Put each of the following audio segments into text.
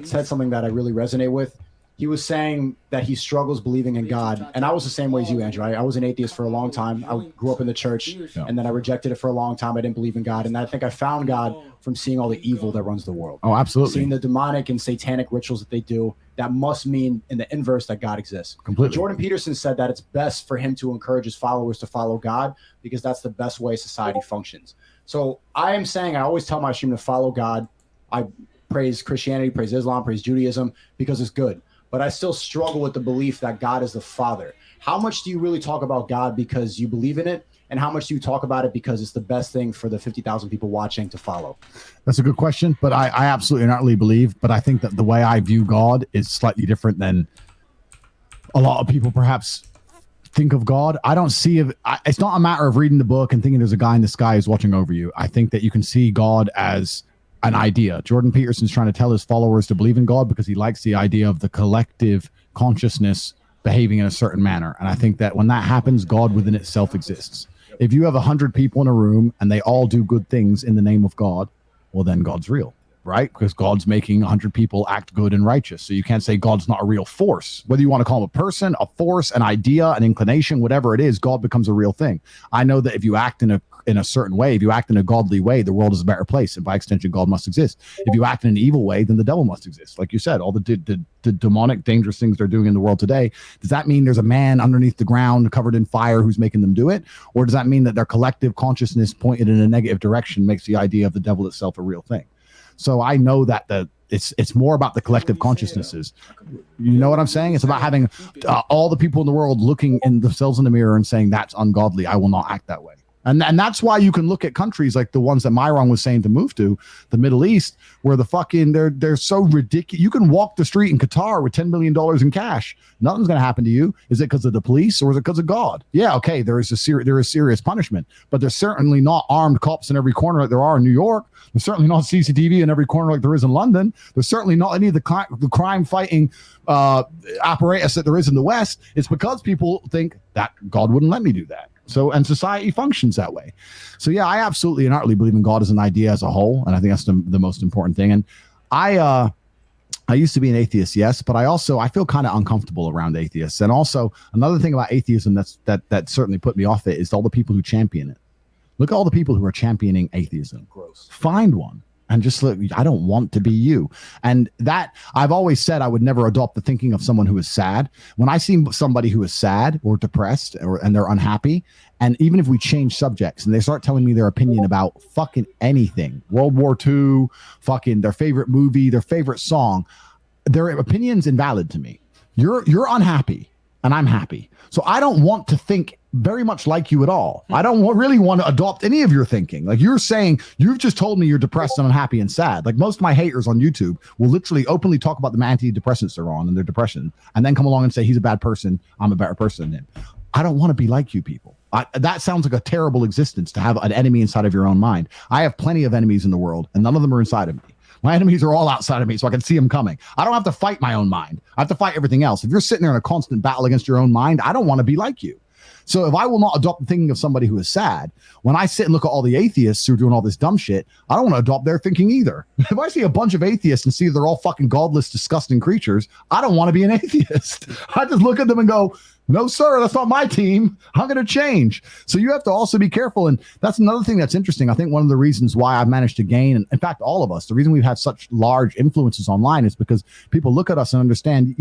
said something that I really resonate with. He was saying that he struggles believing in God. And I was the same way as you, Andrew. I was an atheist for a long time. I grew up in the church, and then I rejected it for a long time. I didn't believe in God. And I think I found God from seeing all the evil that runs the world. Oh, absolutely. Seeing the demonic and satanic rituals that they do, that must mean in the inverse that God exists. Completely. Jordan Peterson said that it's best for him to encourage his followers to follow God because that's the best way society functions. So I am saying, I always tell my stream to follow God. I praise Christianity, praise Islam, praise Judaism because it's good. But I still struggle with the belief that God is the Father. How much do you really talk about God because you believe in it? And how much do you talk about it because it's the best thing for the 50,000 people watching to follow? That's a good question, but I absolutely and utterly believe, but I think that the way I view God is slightly different than a lot of people perhaps think of God. I don't see it. It's not a matter of reading the book and thinking there's a guy in the sky who's watching over you. I think that you can see God as an idea. Jordan Peterson's trying to tell his followers to believe in God because he likes the idea of the collective consciousness behaving in a certain manner. And I think that when that happens, God within itself exists. If you have 100 people in a room and they all do good things in the name of God, well, then God's real, right? Because God's making 100 people act good and righteous. So you can't say God's not a real force. Whether you want to call him a person, a force, an idea, an inclination, whatever it is, God becomes a real thing. I know that if you act in a certain way, if you act in a godly way, the world is a better place. And by extension, God must exist. If you act in an evil way, then the devil must exist. Like you said, all the demonic, dangerous things they're doing in the world today, does that mean there's a man underneath the ground covered in fire who's making them do it? Or does that mean that their collective consciousness pointed in a negative direction makes the idea of the devil itself a real thing? So I know that it's more about the collective consciousnesses. You know what I'm saying? It's about having all the people in the world looking in themselves in the mirror and saying, that's ungodly. I will not act that way. And that's why you can look at countries like the ones that Myron was saying to move to, the Middle East, where the fucking they're so ridiculous. You can walk the street in Qatar with $10 million in cash. Nothing's going to happen to you. Is it because of the police or is it because of God? Yeah, okay, there is serious punishment, but there's certainly not armed cops in every corner like there are in New York. There's certainly not CCTV in every corner like there is in London. There's certainly not any of the crime fighting apparatus that there is in the West. It's because people think that God wouldn't let me do that. So, and society functions that way. So, yeah, I absolutely and utterly believe in God as an idea as a whole, and I think that's the most important thing. And I used to be an atheist, yes, but I feel kind of uncomfortable around atheists. And also, another thing about atheism that certainly put me off it is all the people who champion it. Look at all the people who are championing atheism. Gross. Find one. And just look, I don't want to be you. And that I've always said I would never adopt the thinking of someone who is sad. When I see somebody who is sad or depressed and they're unhappy, and even if we change subjects and they start telling me their opinion about fucking anything, World War II, fucking their favorite movie, their favorite song, their opinion's invalid to me. You're unhappy and I'm happy. So I don't want to think very much like you at all. I don't really want to adopt any of your thinking. Like you're saying, you've just told me you're depressed and unhappy and sad. Like most of my haters on YouTube will literally openly talk about the antidepressants they're on and their depression, and then come along and say he's a bad person, I'm a better person than him. I don't want to be like you people. That sounds like a terrible existence to have an enemy inside of your own mind. I have plenty of enemies in the world, and none of them are inside of me. My enemies are all outside of me, so I can see them coming. I don't have to fight my own mind. I have to fight everything else. If you're sitting there in a constant battle against your own mind, I don't want to be like you. So if I will not adopt the thinking of somebody who is sad, when I sit and look at all the atheists who are doing all this dumb shit, I don't want to adopt their thinking either. If I see a bunch of atheists and see they're all fucking godless, disgusting creatures, I don't want to be an atheist. I just look at them and go, no, sir, that's not my team. I'm going to change. So you have to also be careful. And that's another thing that's interesting. I think one of the reasons why I've managed to gain, and in fact, all of us, the reason we've had such large influences online is because people look at us and understand,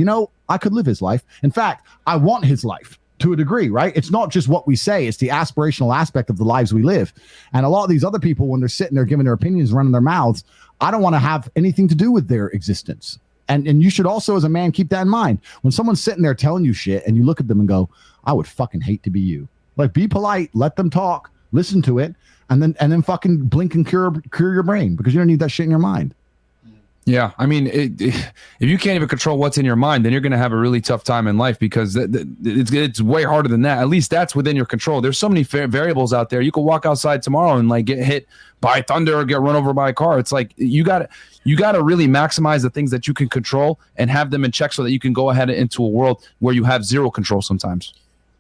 I could live his life. In fact, I want his life. To a degree, right? It's not just what we say, it's the aspirational aspect of the lives we live. And a lot of these other people, when they're sitting there giving their opinions, running their mouths, I don't want to have anything to do with their existence. And you should also, as a man, keep that in mind. When someone's sitting there telling you shit and you look at them and go, I would fucking hate to be you. Like, be polite, let them talk, listen to it, and then fucking blink and cure your brain, because you don't need that shit in your mind. Yeah, I mean, if you can't even control what's in your mind, then you're going to have a really tough time in life, because it's way harder than that. At least that's within your control. There's so many variables out there. You could walk outside tomorrow and like get hit by thunder or get run over by a car. It's like you got to really maximize the things that you can control and have them in check so that you can go ahead into a world where you have zero control sometimes.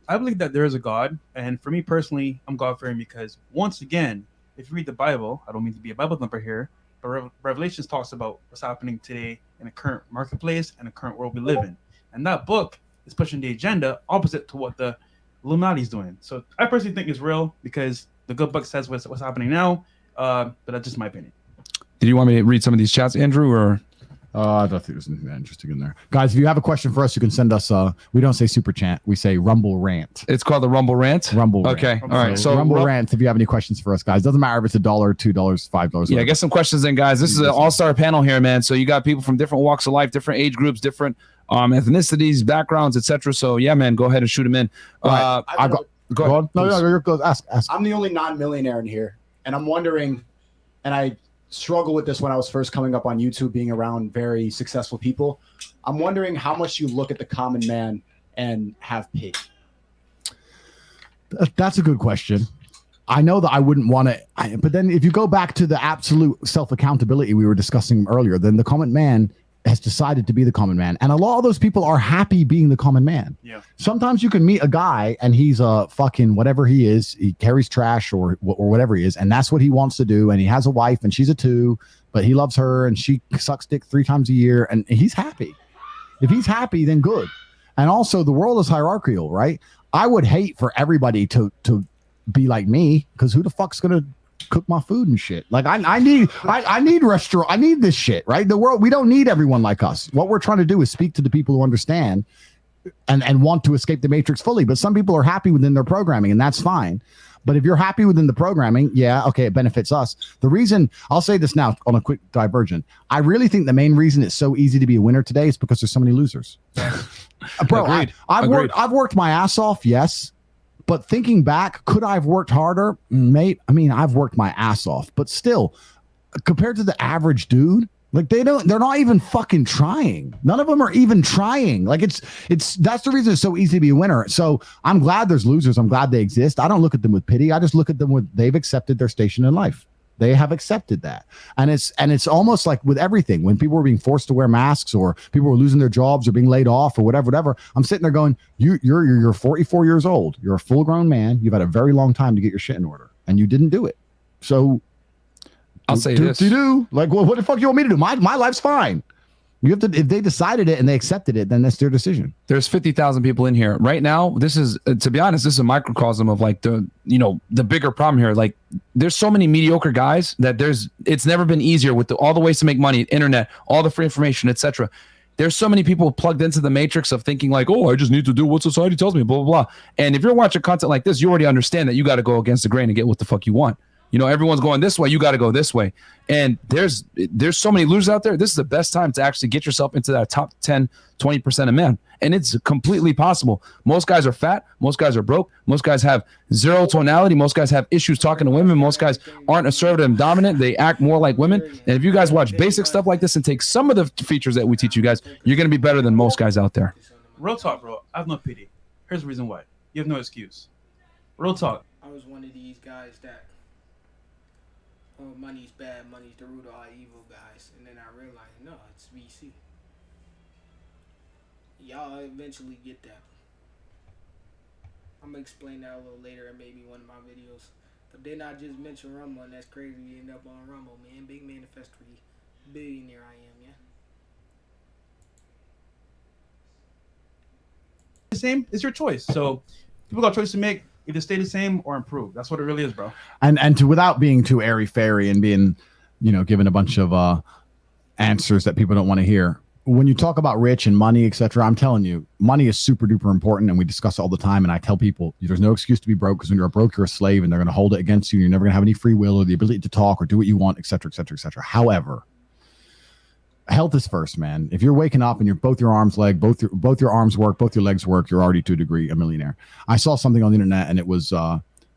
I believe that there is a God, and for me personally, I'm God-fearing because, once again, if you read the Bible, I don't mean to be a Bible thumper here, but Revelations talks about what's happening today in the current marketplace and the current world we live in. And that book is pushing the agenda opposite to what the Illuminati is doing. So I personally think it's real because the good book says what's happening now, but that's just my opinion. Did you want me to read some of these chats, Andrew, or? I don't think there's anything that interesting in there. Guys, if you have a question for us, you can send us, we don't say super chat, we say Rumble Rant. It's called the Rumble Rant? Rumble Rant. Okay, all right. So Rumble Rant, if you have any questions for us, guys. Doesn't matter if it's $1, $2, $5. Yeah, get some questions in, guys. This is an all-star panel here, man. So you got people from different walks of life, different age groups, different ethnicities, backgrounds, etc. So yeah, man, go ahead and shoot them in. Right. Go ahead. No, go ask. I'm the only non-millionaire in here, and I'm wondering, and I struggle with this when I was first coming up on YouTube, being around very successful people. I'm wondering how much you look at the common man and have pity. That's a good question. I know that I wouldn't want to, but then if you go back to the absolute self-accountability we were discussing earlier, then the common man has decided to be the common man. And a lot of those people are happy being the common man. Yeah. Sometimes you can meet a guy and he's a fucking whatever he is. He carries trash or whatever he is. And that's what he wants to do. And he has a wife and she's a 2, but he loves her and she sucks dick 3 times a year and he's happy. If he's happy, then good. And also the world is hierarchical, right? I would hate for everybody to be like me, because who the fuck's going to cook my food and shit? Like I need restaurant. I need this shit, right? The world, we don't need everyone like us. What we're trying to do is speak to the people who understand and want to escape the matrix fully. But some people are happy within their programming, and that's fine. But if you're happy within the programming, yeah, okay, it benefits us. The reason, I'll say this now on a quick diversion, I really think the main reason it's so easy to be a winner today is because there's so many losers. Bro, I've worked my ass off, yes. But thinking back, could I have worked harder? Mate, I mean, I've worked my ass off, but still, compared to the average dude, like they're not even fucking trying. None of them are even trying. Like that's the reason it's so easy to be a winner. So I'm glad there's losers. I'm glad they exist. I don't look at them with pity. I just look at them with, they've accepted their station in life. They have accepted that. And it's almost like with everything, when people were being forced to wear masks or people were losing their jobs or being laid off or whatever, I'm sitting there going, you're 44 years old. You're a full grown man. You've had a very long time to get your shit in order and you didn't do it. So I'll say this. Like, well, what the fuck you want me to do? My life's fine. You have to, if they decided it and they accepted it, then that's their decision. There's 50,000 people in here right now. This is, to be honest, this is a microcosm of like the bigger problem here. Like there's so many mediocre guys that it's never been easier with all the ways to make money, internet, all the free information, etc. There's so many people plugged into the matrix of thinking like, oh, I just need to do what society tells me, blah, blah, blah. And if you're watching content like this, you already understand that you got to go against the grain and get what the fuck you want. Everyone's going this way. You got to go this way. And there's so many losers out there. This is the best time to actually get yourself into that top 10, 20% of men. And it's completely possible. Most guys are fat. Most guys are broke. Most guys have zero tonality. Most guys have issues talking to women. Most guys aren't assertive and dominant. They act more like women. And if you guys watch basic stuff like this and take some of the features that we teach you guys, you're going to be better than most guys out there. Real talk, bro. I have no pity. Here's the reason why. You have no excuse. Real talk. I was one of these guys that, oh, money's bad, money's the root of all evil, guys. And then I realized, no, it's VC. Y'all eventually get that. I'm going to explain that a little later in maybe one of my videos. But then I just mentioned Rumble, and that's crazy. We end up on Rumble, man. Big manifestory. Billionaire I am, yeah. The same, it's your choice. So people got a choice to make. Either stay the same or improve. That's what it really is, bro. And without being too airy fairy and being, given a bunch of answers that people don't want to hear. When you talk about rich and money, etc., I'm telling you, money is super duper important, and we discuss it all the time. And I tell people, there's no excuse to be broke, because when you're broke, you're a slave, and they're going to hold it against you. And you're never going to have any free will or the ability to talk or do what you want, etc., etc., etc. However, health is first, man. If you're waking up and both your arms both your arms work, both your legs work, you're already to a degree a millionaire. I saw something on the internet, and it was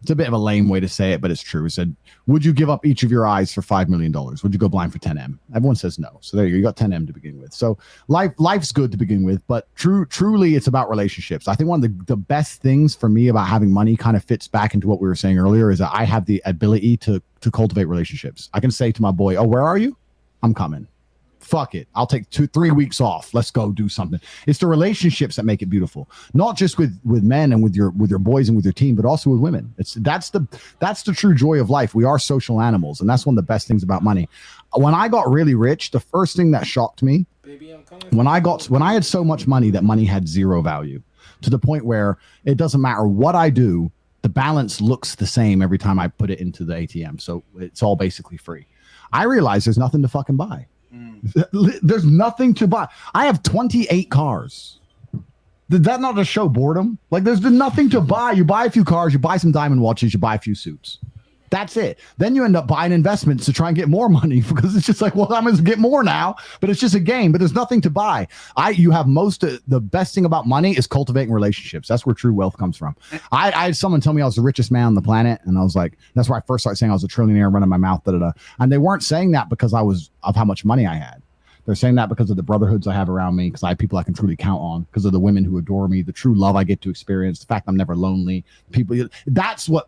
it's a bit of a lame way to say it, but it's true. It said, would you give up each of your eyes for $5 million? Would you go blind for 10M? Everyone says no. So there you got 10M to begin with. So life's good to begin with, but truly it's about relationships. I think one of the best things for me about having money kind of fits back into what we were saying earlier, is that I have the ability to cultivate relationships. I can say to my boy, oh, where are you? I'm coming. Fuck it. I'll take 2-3 weeks off. Let's go do something. It's the relationships that make it beautiful. Not just with men and with your boys and with your team, but also with women. That's the true joy of life. We are social animals, and that's one of the best things about money. When I got really rich, the first thing that shocked me Baby, I'm coming. When I had so much money that money had zero value, to the point where it doesn't matter what I do, the balance looks the same every time I put it into the ATM. So it's all basically free. I realize there's nothing to fucking buy. There's nothing to buy. I have 28 cars. Did that not just show boredom? Like, there's nothing to buy. You buy a few cars, you buy some diamond watches, you buy a few suits. That's it. Then you end up buying investments to try and get more money, because it's just like, well, I'm going to get more now, but it's just a game, but there's nothing to buy. You have the best thing about money is cultivating relationships. That's where true wealth comes from. I had someone tell me I was the richest man on the planet, and I was like, that's where I first started saying I was a trillionaire running my mouth, and they weren't saying that because of how much money I had. They're saying that because of the brotherhoods I have around me, because I have people I can truly count on, because of the women who adore me, the true love I get to experience, the fact I'm never lonely. That's where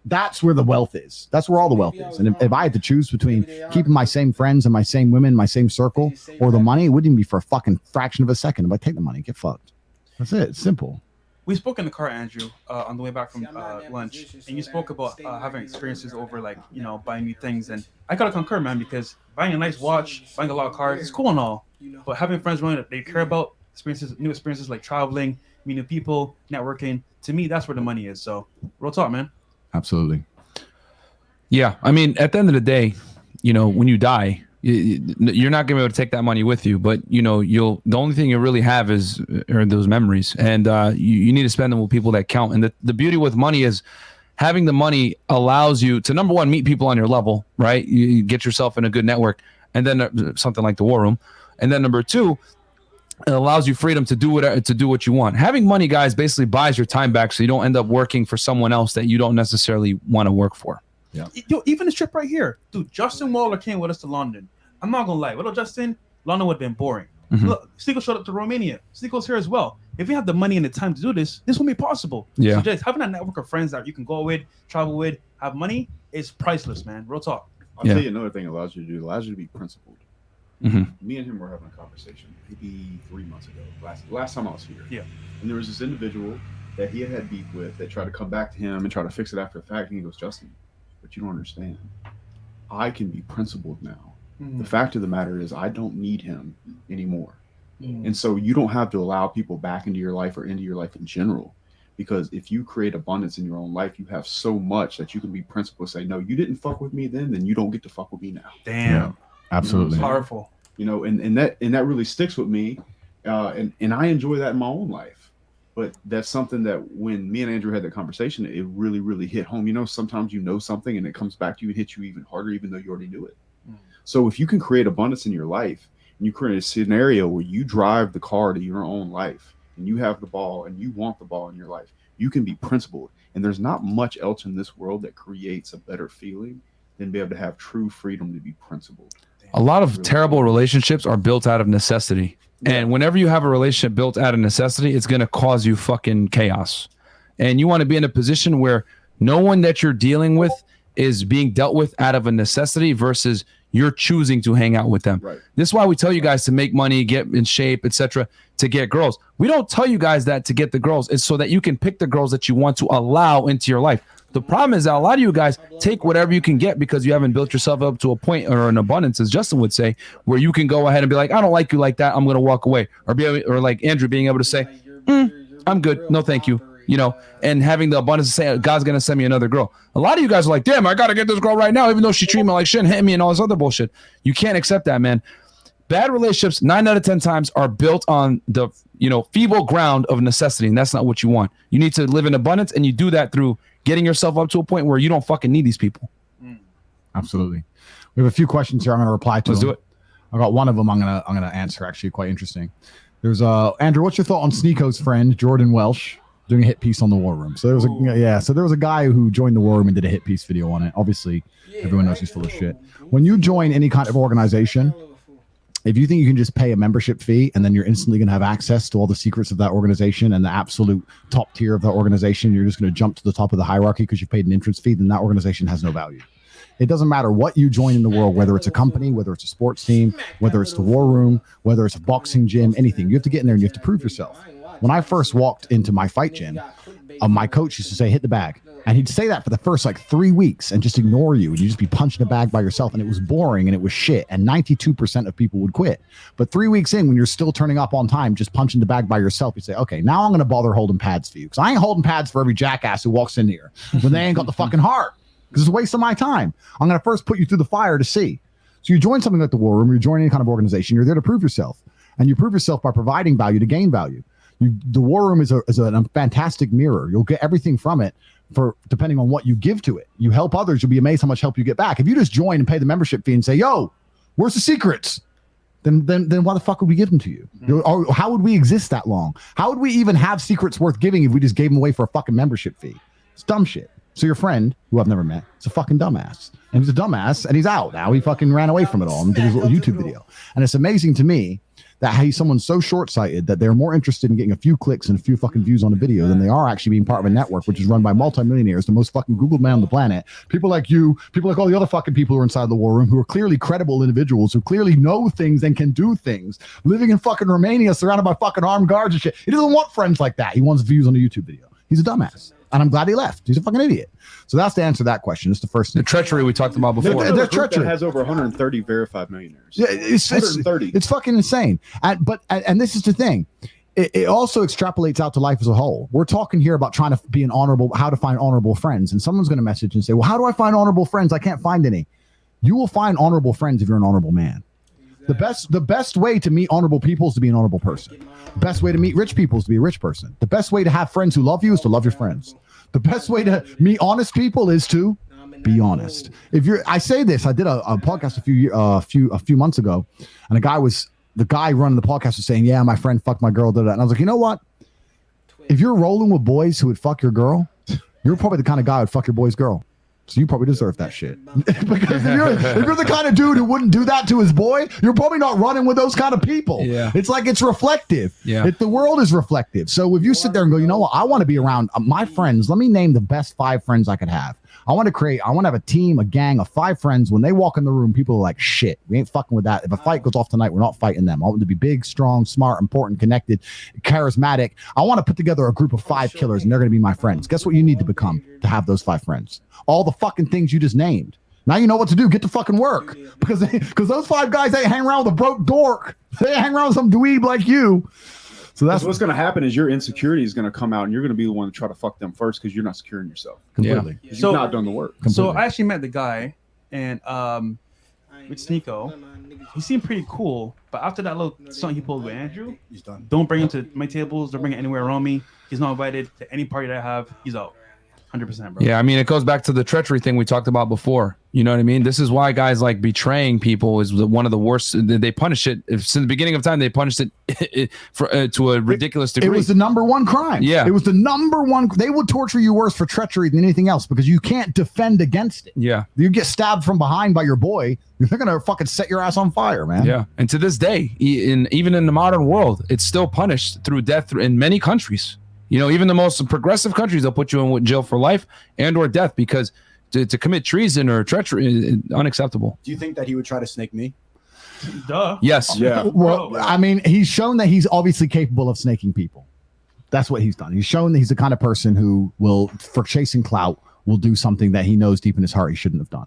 the wealth is. That's where all the wealth is. And if I had to choose between keeping my same friends and my same women, my same circle, or the money, it wouldn't even be for a fucking fraction of a second. If I take the money, get fucked. That's it. It's simple. We spoke in the car, Andrew, on the way back from lunch, and you spoke about having experiences over, like, buying new things. And I gotta concur, man, because buying a nice watch, buying a lot of cars, it's cool and all, but having friends around that they care about new experiences like traveling, meeting people, networking, to me, that's where the money is. So, real talk, man. Absolutely. Yeah, I mean, at the end of the day, when you die, you're not gonna be able to take that money with you, but the only thing you really have are those memories, and you need to spend them with people that count. And the beauty with money is having the money allows you to, number one, meet people on your level, right? You get yourself in a good network, and then something like the War Room, and then number two, it allows you freedom to do what you want. Having money, guys, basically buys your time back, so you don't end up working for someone else that you don't necessarily want to work for. Yeah. Yo, even this trip right here, dude. Justin Waller came with us to London. I'm not gonna lie. Without Justin, London would have been boring. Mm-hmm. Look, Sneeko showed up to Romania. Sneeko's here as well. If we have the money and the time to do this won't be possible. Yeah. So just having that network of friends that you can go with, travel with, have money is priceless, man. Real talk. I'll tell you another thing it allows you to do. It allows you to be principled. Mm-hmm. Me and him were having a conversation maybe 3 months ago. Last time I was here. Yeah. And there was this individual that he had beef with that tried to come back to him and try to fix it after the fact. And he goes, Justin, but you don't understand. I can be principled now. The fact of the matter is I don't need him anymore. And so you don't have to allow people back into your life or into your life in general, because if you create abundance in your own life, you have so much that you can be principled, say, no, you didn't fuck with me then you don't get to fuck with me now. Damn. Yeah, absolutely. Powerful. And that really sticks with me. And I enjoy that in my own life. But that's something that when me and Andrew had that conversation, it really, really hit home. Sometimes something and it comes back to you and hits you even harder, even though you already knew it. So if you can create abundance in your life, and you create a scenario where you drive the car to your own life, and you have the ball and you want the ball in your life, you can be principled. And there's not much else in this world that creates a better feeling than be able to have true freedom to be principled. A lot of terrible relationships are built out of necessity. And whenever you have a relationship built out of necessity, it's going to cause you fucking chaos. And you want to be in a position where no one that you're dealing with is being dealt with out of a necessity versus you're choosing to hang out with them. Right. This is why we tell you guys to make money, get in shape, etc., to get girls. We don't tell you guys that to get the girls. It's so that you can pick the girls that you want to allow into your life. The problem is that a lot of you guys take whatever you can get because you haven't built yourself up to a point or an abundance, as Justin would say, where you can go ahead and be like, I don't like you like that, I'm going to walk away. Or like Andrew being able to say, I'm good, no thank you. And having the abundance to say, God's going to send me another girl. A lot of you guys are like, damn, I got to get this girl right now, even though she treated me like shit and hit me and all this other bullshit. You can't accept that, man. Bad relationships, 9 out of 10 times, are built on the feeble ground of necessity, and that's not what you want. You need to live in abundance, and you do that through getting yourself up to a point where you don't fucking need these people. Absolutely. We have a few questions here I'm going to reply to. Let's them. do it. I got one of them I'm gonna answer, actually, quite interesting. There's Andrew, what's your thought on Sneeko's friend Jordan Welsh doing a hit piece on the War Room? So there was a guy who joined the War Room and did a hit piece video on it. Obviously, everyone knows he's full of shit. When you join any kind of organization, if you think you can just pay a membership fee and then you're instantly going to have access to all the secrets of that organization and the absolute top tier of that organization, you're just going to jump to the top of the hierarchy because you paid an entrance fee, then that organization has no value. It doesn't matter what you join in the world, whether it's a company, whether it's a sports team, whether it's the War Room, whether it's a boxing gym, anything. You have to get in there and you have to prove yourself. When I first walked into my fight gym, my coach used to say, hit the bag. And he'd say that for the first like 3 weeks and just ignore you. And you'd just be punching a bag by yourself. And it was boring and it was shit. And 92% of people would quit. But 3 weeks in, when you're still turning up on time, just punching the bag by yourself, you say, okay, now I'm going to bother holding pads for you. Because I ain't holding pads for every jackass who walks in here when they ain't got the fucking heart. Because it's a waste of my time. I'm going to first put you through the fire to see. So you join something like the War Room, you join any kind of organization, you're there to prove yourself. And you prove yourself by providing value to gain value. The War Room is a fantastic mirror. You'll get everything from it for depending on what you give to it. You help others, you'll be amazed how much help you get back. If you just join and pay the membership fee and say, yo, where's the secrets? Then why the fuck would we give them to you? Or how would we exist that long? How would we even have secrets worth giving if we just gave them away for a fucking membership fee? It's dumb shit. So your friend, who I've never met, is a fucking dumbass. And he's a dumbass, and he's out now. He fucking ran away from it all and did his little YouTube video. And it's amazing to me that he's someone so short-sighted that they're more interested in getting a few clicks and a few fucking views on a video than they are actually being part of a network which is run by multimillionaires, the most fucking Googled man on the planet. People like you, people like all the other fucking people who are inside the War Room, who are clearly credible individuals, who clearly know things and can do things, living in fucking Romania surrounded by fucking armed guards and shit. He doesn't want friends like that. He wants views on a YouTube video. He's a dumbass. And I'm glad he left. He's a fucking idiot. So that's the answer to that question. It's the first thing. The treachery we talked about before. There's treachery has over 130 verified millionaires. Yeah, it's 130. It's fucking insane. And this is the thing. It also extrapolates out to life as a whole. We're talking here about trying to be how to find honorable friends. And someone's going to message and say, well, how do I find honorable friends? I can't find any. You will find honorable friends if you're an honorable man. The best way to meet honorable people is to be an honorable person. The best way to meet rich people is to be a rich person. The best way to have friends who love you is to love your friends. The best way to meet honest people is to be honest. I say this, I did a podcast a few months ago, and the guy running the podcast was saying, yeah, my friend fucked my girl, did that. And I was like, you know what? If you're rolling with boys who would fuck your girl, you're probably the kind of guy who would fuck your boy's girl. So you probably deserve that shit. Because if you're the kind of dude who wouldn't do that to his boy, you're probably not running with those kind of people. Yeah. It's like it's reflective. Yeah. The world is reflective. So if you sit there and go, you know what, I want to be around my friends. Let me name the best 5 friends I could have. I want to have a team, a gang of 5 friends. When they walk in the room, people are like, shit, we ain't fucking with that. If a fight goes off tonight, we're not fighting them. I want them to be big, strong, smart, important, connected, charismatic. I want to put together a group of 5 killers, and they're going to be my friends. Guess what you need to become to have those 5 friends? All the fucking things you just named. Now you know what to do. Get to fucking work. Because those 5 guys, they hang around with a broke dork. They hang around with some dweeb like you. So that's what's going to happen is your insecurity is going to come out and you're going to be the one to try to fuck them first because you're not securing yourself. Completely. Yeah. You've not done the work. Completely. So I actually met the guy and with Sneeko. He seemed pretty cool, but after that little something he pulled with Andrew, he's done. Don't bring him to my tables. Don't bring him anywhere around me. He's not invited to any party that I have. He's out. 100%, bro. Yeah, I mean, it goes back to the treachery thing we talked about before. You know what I mean? This is why guys like betraying people is one of the worst. They punish it. Since the beginning of time, they punished it to a ridiculous degree. It was the number 1 crime. Yeah. It was the number 1. They would torture you worse for treachery than anything else because you can't defend against it. Yeah. You get stabbed from behind by your boy, they're going to fucking set your ass on fire, man. Yeah. And to this day, even in the modern world, it's still punished through death in many countries. You know, even the most progressive countries, they'll put you in jail for life and or death because to commit treason or treachery is unacceptable. Do you think that he would try to snake me? Duh. Yes. Yeah. Well, I mean, he's shown that he's obviously capable of snaking people. That's what he's done. He's shown that he's the kind of person who will, for chasing clout, will do something that he knows deep in his heart he shouldn't have done.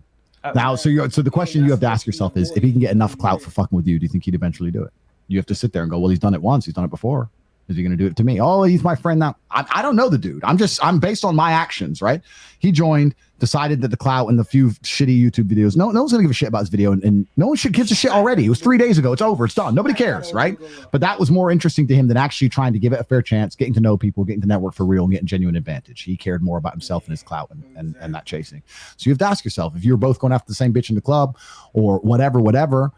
Now, so the question you have to ask yourself is, if he can get enough clout for fucking with you, do you think he'd eventually do it? You have to sit there and go, well, he's done it once. He's done it before. Is he going to do it to me? Oh, he's my friend now. I don't know the dude. I'm based on my actions, right? He joined, decided that the clout and the few shitty YouTube videos, no one's going to give a shit about his video, and no one gives a shit already. It was 3 days ago. It's over. It's done. Nobody cares, right? But that was more interesting to him than actually trying to give it a fair chance, getting to know people, getting to network for real, and getting genuine advantage. He cared more about himself and his clout and that chasing. So you have to ask yourself, if you're both going after the same bitch in the club or whatever,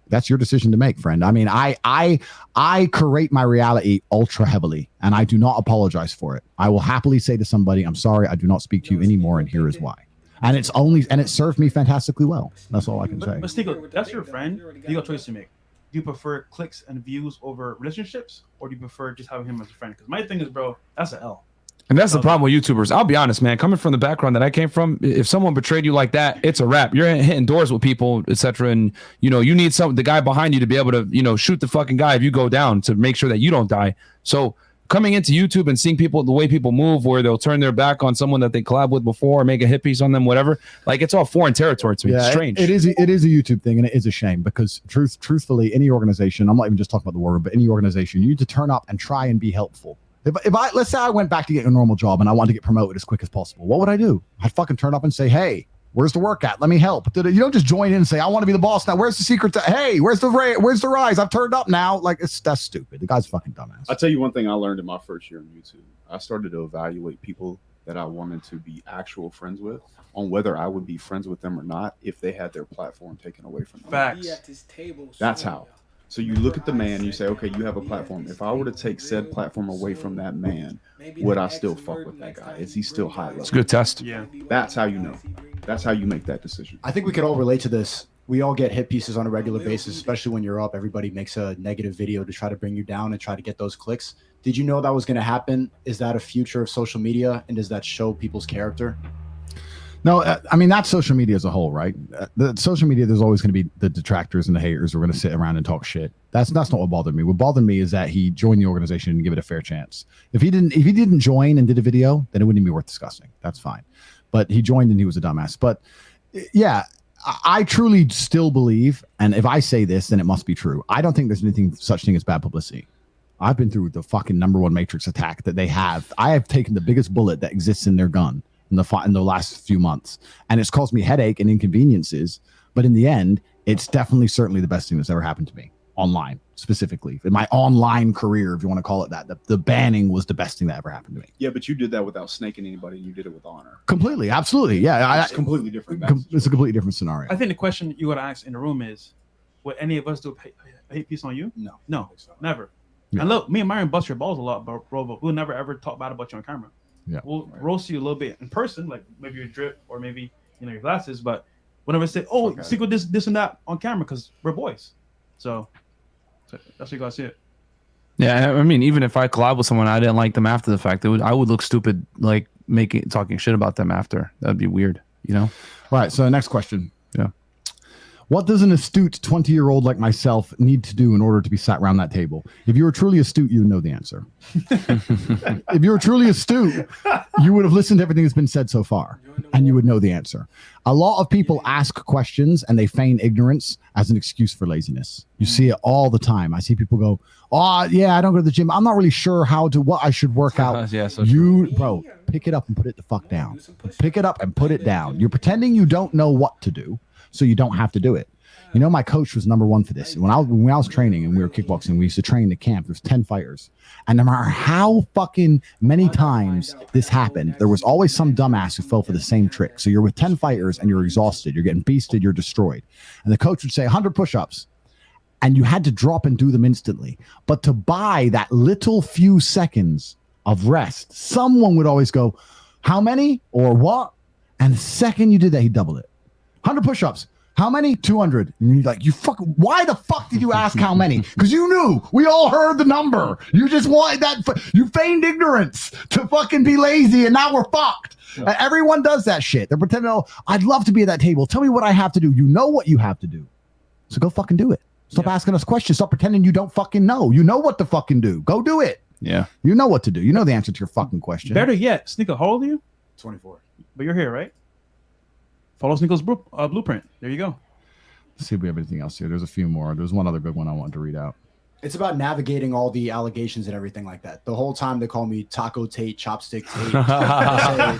that's your decision to make, friend. I mean, I curate my reality ultra heavily, and I do not apologize for it. I will happily say to somebody, I'm sorry, I do not speak to you anymore, and here is why. And it served me fantastically well. That's all I can say. But Sneeko, that's your friend. You got a choice to make. Do you prefer clicks and views over relationships, or do you prefer just having him as a friend? Because my thing is, bro, that's an L. And that's the problem with YouTubers. I'll be honest, man. Coming from the background that I came from, if someone betrayed you like that, it's a wrap. You're hitting doors with people, etc. And you need the guy behind you to be able to, shoot the fucking guy if you go down to make sure that you don't die. So coming into YouTube and seeing people, the way people move, where they'll turn their back on someone that they collab with before, or make a hit piece on them, whatever. Like, it's all foreign territory to me. It's strange. It is a YouTube thing, and it is a shame because truthfully, any organization, I'm not even just talking about the word, but any organization, you need to turn up and try and be helpful. If I, let's say I went back to get a normal job and I wanted to get promoted as quick as possible, what would I do? I'd fucking turn up and say, hey, where's the work at? Let me help. You don't just join in and say, I want to be the boss now. Where's the secret? Hey, where's the rise? I've turned up now. Like, that's stupid. The guy's a fucking dumbass. I'll tell you one thing I learned in my first year on YouTube. I started to evaluate people that I wanted to be actual friends with on whether I would be friends with them or not if they had their platform taken away from them. Facts. At this table, That's how. So you look at the man, you say, okay, you have a platform. If I were to take said platform away from that man, would I still fuck with that guy? Is he still high level? It's a good test. Yeah. That's how you know. That's how you make that decision. I think we could all relate to this. We all get hit pieces on a regular basis, especially when you're up. Everybody makes a negative video to try to bring you down and try to get those clicks. Did you know that was going to happen? Is that a future of social media? And does that show people's character? No, I mean, that's social media as a whole, right? The social media, there's always going to be the detractors and the haters who are going to sit around and talk shit. That's not what bothered me. What bothered me is that he joined the organization and give it a fair chance. If he didn't join and did a video, then it wouldn't be worth discussing. That's fine. But he joined and he was a dumbass. But yeah, I truly still believe, and if I say this, then it must be true. I don't think there's anything such thing as bad publicity. I've been through the fucking #1 Matrix attack that they have. I have taken the biggest bullet that exists in their gun in the last few months, and it's caused me headache and inconveniences. But in the end, it's definitely, certainly the best thing that's ever happened to me online, specifically in my online career, if you want to call it that. The banning was the best thing that ever happened to me. Yeah, but you did that without snaking anybody. You did it with honor. Completely, absolutely, yeah. It's completely different. It's a completely different scenario. I think the question you got to ask in the room is, would any of us do a hate piece on you? No, never. Yeah. And look, me and Myron bust your balls a lot, bro, but we'll never ever talk bad about you on camera. Yeah. We'll roast you a little bit in person, like maybe your drip or maybe your glasses, but we'll never say, oh, secret this and that on camera because we're boys. So that's what you gotta see it. Yeah, I mean, even if I collab with someone, I didn't like them after the fact, I would look stupid, like talking shit about them after. That'd be weird, you know? All right, so next question. Yeah. What does an astute 20-year-old like myself need to do in order to be sat around that table? If you were truly astute, you would know the answer. If you were truly astute, you would have listened to everything that's been said so far, and you would know the answer. A lot of people ask questions, and they feign ignorance as an excuse for laziness. You see it all the time. I see people go, oh, yeah, I don't go to the gym. I'm not really sure what I should work out. Yeah, so true. Bro, pick it up and put it the fuck down. Pick it up and put it down. You're pretending you don't know what to do, so you don't have to do it. You know, my coach was #1 for this. When I was training and we were kickboxing, we used to train the camp. There's 10 fighters. And no matter how fucking many times this happened, there was always some dumbass who fell for the same trick. So you're with 10 fighters and you're exhausted. You're getting beasted. You're destroyed. And the coach would say 100 push-ups. And you had to drop and do them instantly. But to buy that little few seconds of rest, someone would always go, how many or what? And the second you did that, he'd double it. 100 push-ups. How many? 200. And you're like, why the fuck did you ask how many? Because you knew. We all heard the number. You just wanted that. You feigned ignorance to fucking be lazy, and now we're fucked. Yeah. Everyone does that shit. They're pretending, oh, I'd love to be at that table. Tell me what I have to do. You know what you have to do. So go fucking do it. Stop asking us questions. Stop pretending you don't fucking know. You know what to fucking do. Go do it. Yeah. You know what to do. You know the answer to your fucking question. Better yet, Sneaker, how old are you? 24. But you're here, right? Follow Sneaker's blueprint. There you go. Let's see if we have anything else here. There's a few more. There's one other good one I wanted to read out. It's about navigating all the allegations and everything like that. The whole time they call me Taco Tate, Chopstick Tate.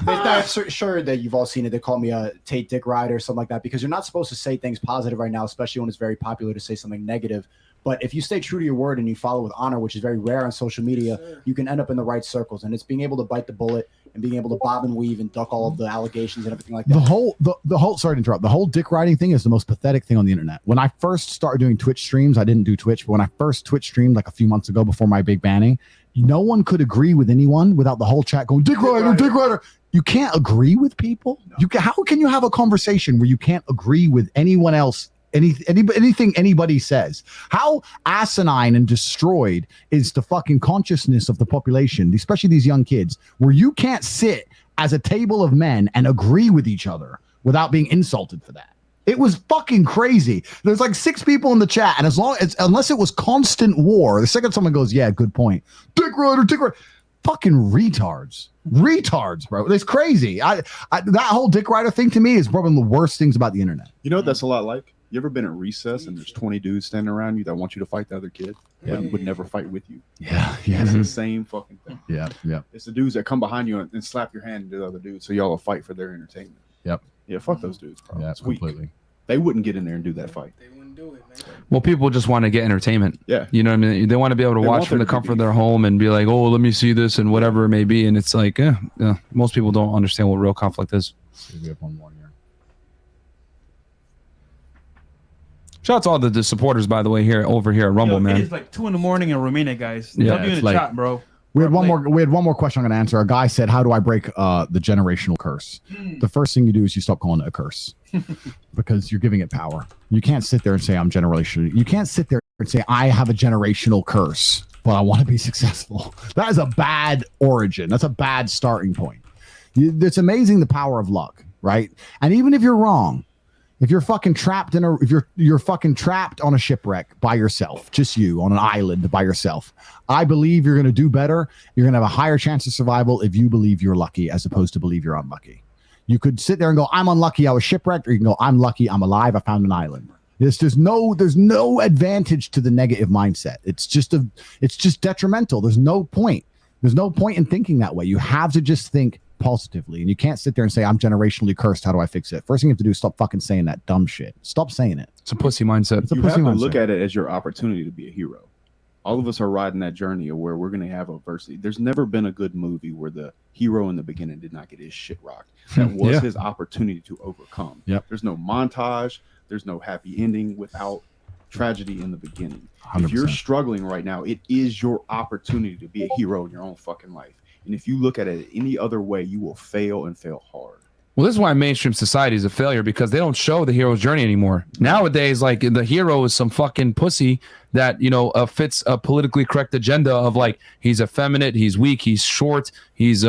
I'm sure that you've all seen it. They call me a Tate Dick Rider or something like that because you're not supposed to say things positive right now, especially when it's very popular to say something negative. But if you stay true to your word and you follow with honor, which is very rare on social media, you can end up in the right circles. And it's being able to bite the bullet and being able to bob and weave and duck all of the allegations and everything like that. The whole sorry to interrupt. The whole dick riding thing is the most pathetic thing on the internet. When I first started doing Twitch streams, I didn't do Twitch, but when I first Twitch streamed like a few months ago before my big banning, no one could agree with anyone without the whole chat going, Dick Rider, Dick Rider. You can't agree with people. No. How can you have a conversation where you can't agree with anyone else? Anything anybody says? How asinine and destroyed is the fucking consciousness of the population, especially these young kids, where you can't sit as a table of men and agree with each other without being insulted for that? It was fucking crazy. There's like 6 people in the chat, and unless it was constant war, the second someone goes, yeah, good point. Dick Rider. Fucking retards, bro. It's crazy. That whole Dick Rider thing to me is probably one of the worst things about the internet. You know what that's a lot like? You ever been at recess and there's 20 dudes standing around you that want you to fight the other kid and would never fight with you? Yeah. It's the same fucking thing. Yeah. It's the dudes that come behind you and slap your hand into the other dudes so y'all will fight for their entertainment. Yep. Yeah, fuck those dudes, bro. Yeah, It's weak. completely. They wouldn't get in there and do that fight. They wouldn't do it, man. Well, people just want to get entertainment. Yeah. You know what I mean? They want to be able to They watch want from there the to be comfort of beef. their home and be like, oh, let me see this and whatever it may be. And it's like, most people don't understand what real conflict is. We have one more here. Shout out to all the supporters, by the way, over here at Rumble, It man. is like 2 in the Romania, guys. Yeah, Tell you in it's the like- chat, bro. We had one more question I'm going to answer. A guy said, how do I break the generational curse? The first thing you do is you stop calling it a curse because you're giving it power. You can't sit there and say I'm generational. You can't sit there and say I have a generational curse, but I want to be successful. That is a bad origin. That's a bad starting point. It's amazing the power of luck, right? And even if you're wrong, if you're fucking trapped if you're fucking trapped on a shipwreck by yourself, just you on an island by yourself, I believe you're going to do better. You're going to have a higher chance of survival if you believe you're lucky as opposed to believe you're unlucky. You could sit there and go, I'm unlucky, I was shipwrecked, or you can go, I'm lucky, I'm alive, I found an island. There's no advantage to the negative mindset. It's just detrimental. There's no point. There's no point in thinking that way. You have to just think positively, and you can't sit there and say I'm generationally cursed. How do I fix it? First thing you have to do is stop fucking saying that dumb shit. Stop saying it. It's a pussy mindset. It's a You pussy have to mindset. look at it as your opportunity to be a hero. All of us are riding that journey of where we're going to have adversity. There's never been a good movie where the hero in the beginning did not get his shit rocked. That was Yeah. his opportunity to overcome. Yep. There's no montage. There's no happy ending without tragedy in the beginning. If you're 100%. struggling right now, it is your opportunity to be a hero in your own fucking life. And if you look at it any other way, you will fail and fail hard. Well, this is why mainstream society is a failure, because they don't show the hero's journey anymore. Nowadays, like, the hero is some fucking pussy that, fits a politically correct agenda of like, he's effeminate, he's weak, he's short, he's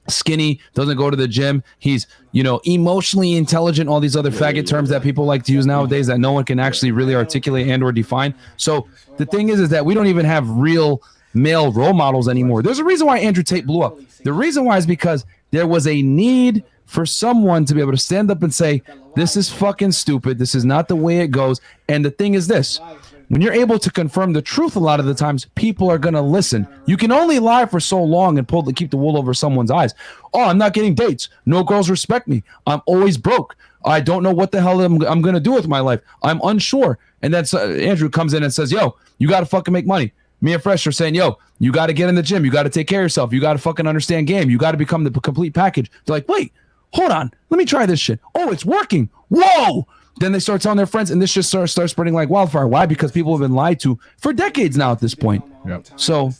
skinny, doesn't go to the gym, he's, emotionally intelligent, all these other faggot terms that people like to use nowadays that no one can actually really articulate and or define. So the thing is that we don't even have real male role models anymore. There's a reason why Andrew Tate blew up. The reason why is because there was a need for someone to be able to stand up and say, this is fucking stupid, this is not the way it goes. And the thing is this, when you're able to confirm the truth a lot of the times, people are going to listen. You can only lie for so long and keep the wool over someone's eyes. Oh, I'm not getting dates. No girls respect me. I'm always broke. I don't know what the hell I'm going to do with my life. I'm unsure. And then Andrew comes in and says, yo, you got to fucking make money. Me and Fresh are saying, yo, you got to get in the gym. You got to take care of yourself. You got to fucking understand game. You got to become the complete package. They're like, wait, hold on. Let me try this shit. Oh, it's working. Whoa. Then they start telling their friends, and this just starts spreading like wildfire. Why? Because people have been lied to for decades now at this point. Yep. So,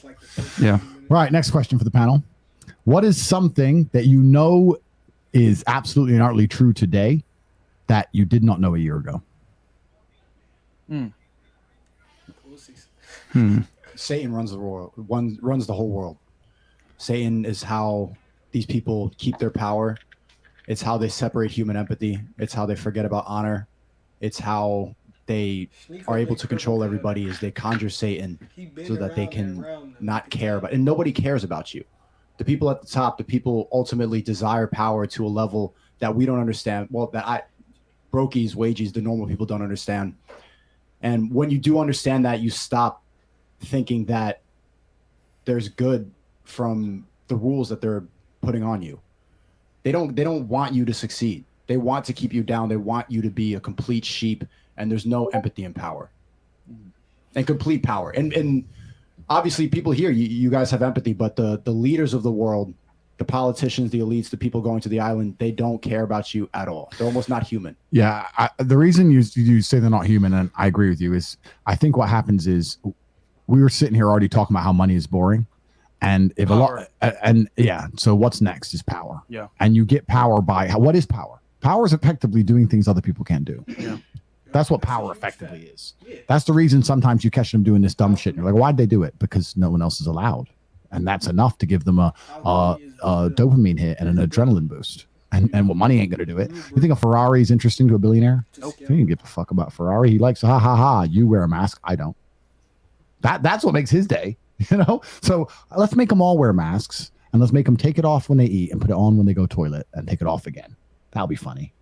yeah. Right. Next question for the panel. What is something that you know is absolutely and utterly true today that you did not know a year ago? Satan runs the world. Runs the whole world. Satan is how these people keep their power. It's how they separate human empathy. It's how they forget about honor. It's how they are able to control everybody as they conjure Satan so that they can not care about, and nobody cares about you. The people at the top, the people ultimately desire power to a level that we don't understand. Well, brokies, wages, the normal people don't understand. And when you do understand that, you stop thinking that there's good from the rules that they're putting on you. They don't want you to succeed. They want to keep you down. They want you to be a complete sheep, and there's no empathy and power. And complete power. And obviously people here, you guys have empathy, but the leaders of the world, the politicians, the elites, the people going to the island, they don't care about you at all. They're almost not human. Yeah. The reason you say they're not human, and I agree with you, is I think what happens is we were sitting here already talking about how money is boring. And if Power. So what's next is power. Yeah. And you get power by what is power? Power is effectively doing things other people can't do. Yeah. That's what power effectively is. That's the reason sometimes you catch them doing this dumb shit. And you're like, why'd they do it? Because no one else is allowed. And that's enough to give them a dopamine hit and an adrenaline boost. And what money ain't gonna do it. You think a Ferrari is interesting to a billionaire? Nope. He didn't give a fuck about Ferrari. He likes ha ha ha. You wear a mask, I don't. That's what makes his day, you know. So let's make them all wear masks, and let's make them take it off when they eat and put it on when they go toilet and take it off again. That'll be funny.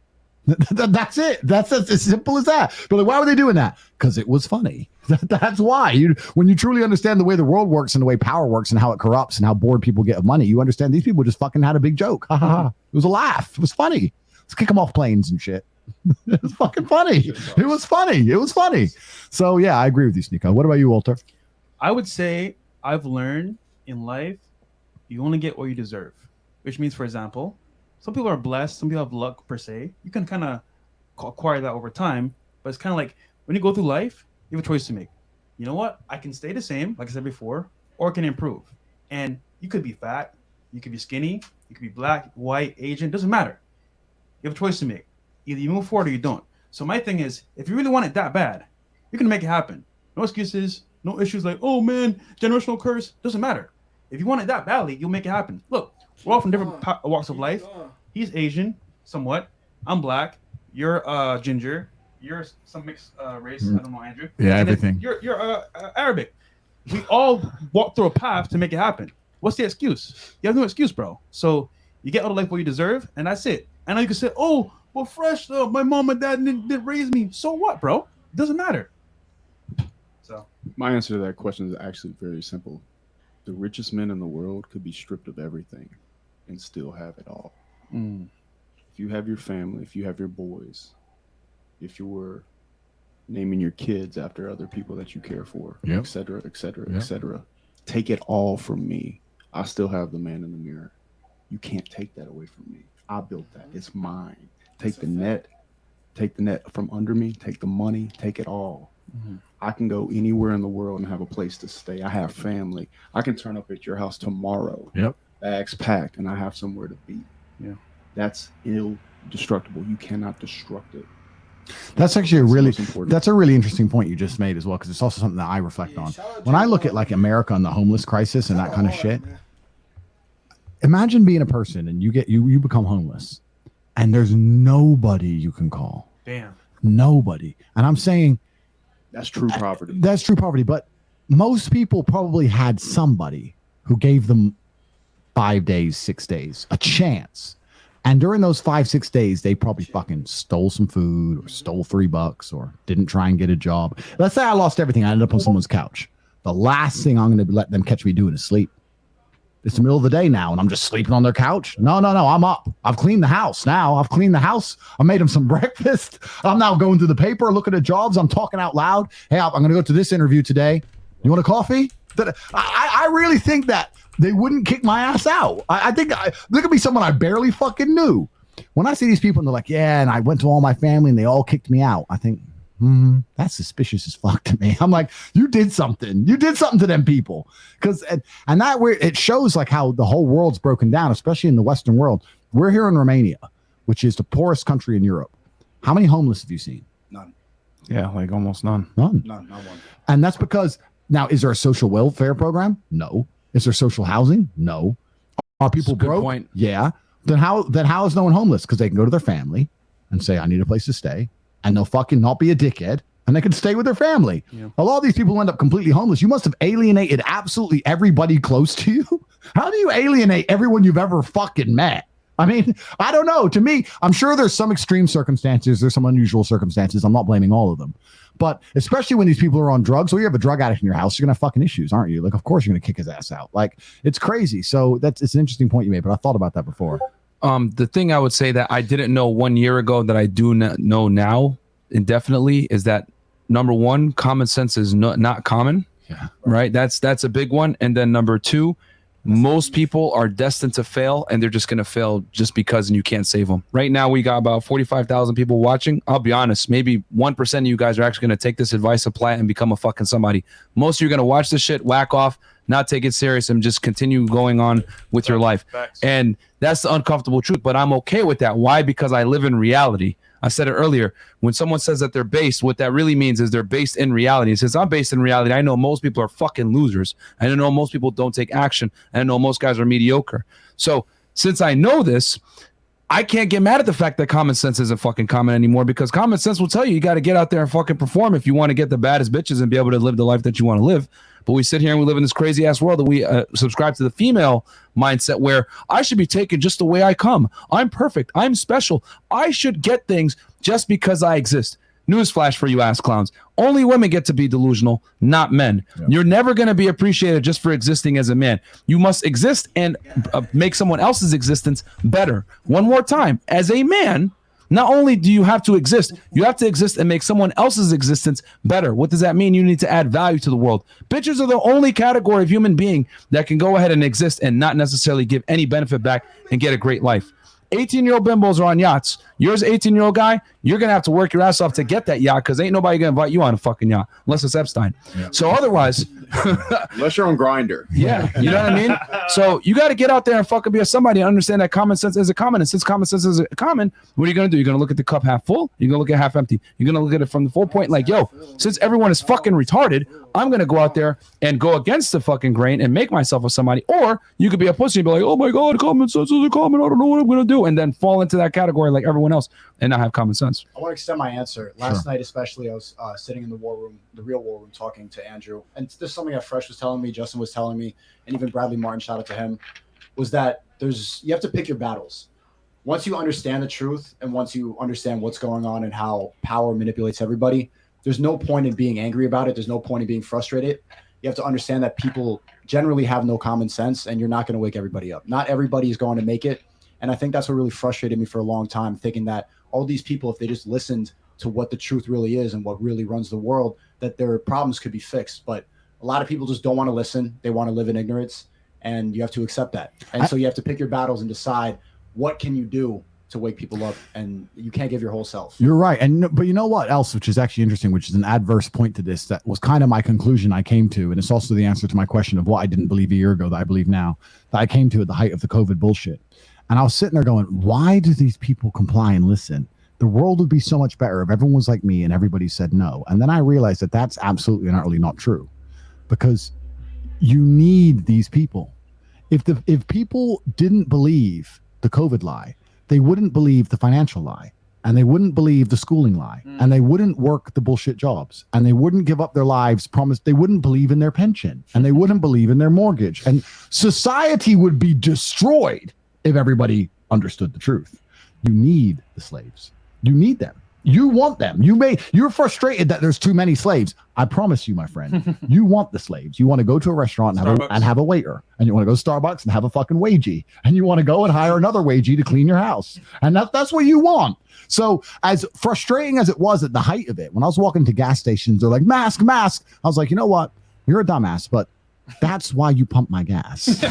That's it. That's as simple as that. But like, why were they doing that? Because it was funny. That's why. When you truly understand the way the world works and the way power works and how it corrupts and how bored people get of money, you understand these people just fucking had a big joke. Ha ha ha. It was a laugh. It was funny. Let's kick them off planes and shit. It was fucking funny. It was funny. It was funny. So yeah, I agree with you, Sneeko. What about you, Walter? I would say I've learned in life, you only get what you deserve, which means, for example, some people are blessed, some people have luck per se. You can kind of acquire that over time, but it's kind of like when you go through life, you have a choice to make. You know what? I can stay the same, like I said before, or I can improve. And you could be fat, you could be skinny, you could be black, white, Asian, doesn't matter. You have a choice to make. Either you move forward or you don't. So my thing is, if you really want it that bad, you can make it happen. No excuses, no issues like, oh man, generational curse, doesn't matter. If you want it that badly, you'll make it happen. Look, we're all from different walks of life. He's Asian, somewhat. I'm black. You're ginger. You're some mixed race. I don't know, Andrew. Yeah, And then everything. You're Arabic. We all walk through a path to make it happen. What's the excuse? You have no excuse, bro. So you get out of life what you deserve, and that's it. I know you can say, oh, well, fresh, my mom and dad didn't raise me. So what, bro? It doesn't matter. So My answer to that question is actually very simple. The richest men in the world could be stripped of everything and still have it all. If you have your family, if you have your boys, if you're naming your kids after other people that you care for, Yep. et cetera, et cetera, Yep. et cetera, take it all from me. I still have the man in the mirror. You can't take that away from me. I built that. It's mine. Take the net from under me, take the money, take it all. I can go anywhere in the world and have a place to stay. I have family. I can turn up at your house tomorrow. Yep. Bags packed, and I have somewhere to be. Yeah. That's indestructible. You cannot destruct it. That's actually That's the most important. that's a really interesting point you just made as well, because it's also something that I reflect on. When I look at like America and the homeless crisis and that kind of shit, imagine being a person and you become homeless and there's nobody you can call. damn. Nobody. And I'm saying That's true poverty. that's true poverty, but most people probably had somebody who gave them 5 days, 6 days, a chance. And during those 5-6 days, they probably fucking stole some food or stole $3 or didn't try and get a job. Let's say I lost everything. I ended up on someone's couch. The last thing I'm going to let them catch me doing is sleep. It's the middle of the day now, and I'm just sleeping on their couch. No. I'm up. I've cleaned the house now. I've cleaned the house. I made them some breakfast. I'm now going through the paper, looking at jobs. I'm talking out loud. Hey, I'm going to go to this interview today. You want a coffee? I really think that they wouldn't kick my ass out. I think there could be someone I barely fucking knew. When I see these people and they're like, yeah, and I went to all my family and they all kicked me out, I think, that's suspicious as fuck to me. I'm like, you did something. You did something to them people. Because and that where it shows like how the whole world's broken down, especially in the Western world. We're here in Romania, which is the poorest country in Europe. How many homeless have you seen? None. Yeah, like almost none. None. None. Not one. And that's because now, is there a social welfare program? No. Is there social housing? No. Are people That's a good broke? point. Yeah. Then how is no one homeless? Because they can go to their family and say, I need a place to stay, and they'll fucking not be a dickhead, and they can stay with their family. Yeah. A lot of these people who end up completely homeless. You must have alienated absolutely everybody close to you. How do you alienate everyone you've ever fucking met? I mean, I don't know. To me, I'm sure there's some extreme circumstances. There's some unusual circumstances. I'm not blaming all of them. But especially when these people are on drugs, or you have a drug addict in your house, you're going to have fucking issues, aren't you? Like, of course you're going to kick his ass out. Like, it's crazy. So it's an interesting point you made, but I thought about that before. The thing I would say that I didn't know 1 year ago that I do know now indefinitely is that number one, common sense is not common. Yeah. Right. That's a big one. And then number two, most people are destined to fail, and they're just going to fail just because, and you can't save them. Right now, we got about 45,000 people watching. I'll be honest, maybe 1% of you guys are actually going to take this advice, apply it, and become a fucking somebody. Most of you are going to watch this shit, whack off, not take it serious, and just continue going on with your life. Facts. And that's the uncomfortable truth, but I'm okay with that. Why? Because I live in reality. I said it earlier. When someone says that they're based, what that really means is they're based in reality. Since I'm based in reality, I know most people are fucking losers. I know most people don't take action. And I know most guys are mediocre. So since I know this, I can't get mad at the fact that common sense isn't fucking common anymore, because common sense will tell you got to get out there and fucking perform if you want to get the baddest bitches and be able to live the life that you want to live. But we sit here and we live in this crazy ass world that we subscribe to the female mindset where I should be taken just the way I come. I'm perfect. I'm special. I should get things just because I exist. Newsflash for you ass clowns. Only women get to be delusional, not men. Yeah. You're never going to be appreciated just for existing as a man. You must exist and make someone else's existence better. One more time. As a man, not only do you have to exist and make someone else's existence better. What does that mean? You need to add value to the world. Bitches are the only category of human being that can go ahead and exist and not necessarily give any benefit back and get a great life. 18-year-old bimbos are on yachts. You're an 18-year-old guy, you're going to have to work your ass off to get that yacht, because ain't nobody going to invite you on a fucking yacht unless it's Epstein. Yeah. So otherwise... unless you're on Grindr. Yeah, you know what I mean? So you got to get out there and fucking be a somebody and understand that common sense is a common. And since common sense is a common, what are you going to do? You're going to look at the cup half full? You're going to look at half empty? You're going to look at it from the full point like, yo, since everyone is fucking retarded, I'm going to go out there and go against the fucking grain and make myself a somebody. Or you could be a pussy and be like, oh my God, common sense is a common. I don't know what I'm going to do. And then fall into that category like everyone else and not have common sense. I want to extend my answer. Last night, especially, I was sitting in the war room, the real war room, talking to Andrew. And this is something that Fresh was telling me, Justin was telling me, and even Bradley Martin, shout out to him, was that you have to pick your battles. Once you understand the truth and once you understand what's going on and how power manipulates everybody, there's no point in being angry about it. There's no point in being frustrated. You have to understand that people generally have no common sense, and you're not going to wake everybody up. Not everybody is going to make it. And I think that's what really frustrated me for a long time, thinking that all these people, if they just listened to what the truth really is and what really runs the world, that their problems could be fixed. But a lot of people just don't want to listen. They want to live in ignorance, and you have to accept that. And so you have to pick your battles and decide what can you do to wake people up, and you can't give your whole self. You're right. But you know what else, which is actually interesting, which is an adverse point to this, that was kind of my conclusion I came to, and it's also the answer to my question of what I didn't believe a year ago that I believe now, that I came to at the height of the COVID bullshit. And I was sitting there going, why do these people comply and listen? The world would be so much better if everyone was like me and everybody said no. And then I realized that that's absolutely and utterly not true, because you need these people. If people didn't believe the COVID lie, they wouldn't believe the financial lie, and they wouldn't believe the schooling lie, and they wouldn't work the bullshit jobs, and they wouldn't give up their lives they wouldn't believe in their pension, and they wouldn't believe in their mortgage, and society would be destroyed if everybody understood the truth. You need the slaves. You need them. You want them. You're frustrated that there's too many slaves. I promise you, my friend, you want the slaves. You want to go to a restaurant and have a waiter, and you want to go to Starbucks and have a fucking wagey, and you want to go and hire another wagey to clean your house. And that's what you want. So as frustrating as it was at the height of it, when I was walking to gas stations, they're like, mask, mask. I was like, you know what? You're a dumbass, but that's why you pump my gas.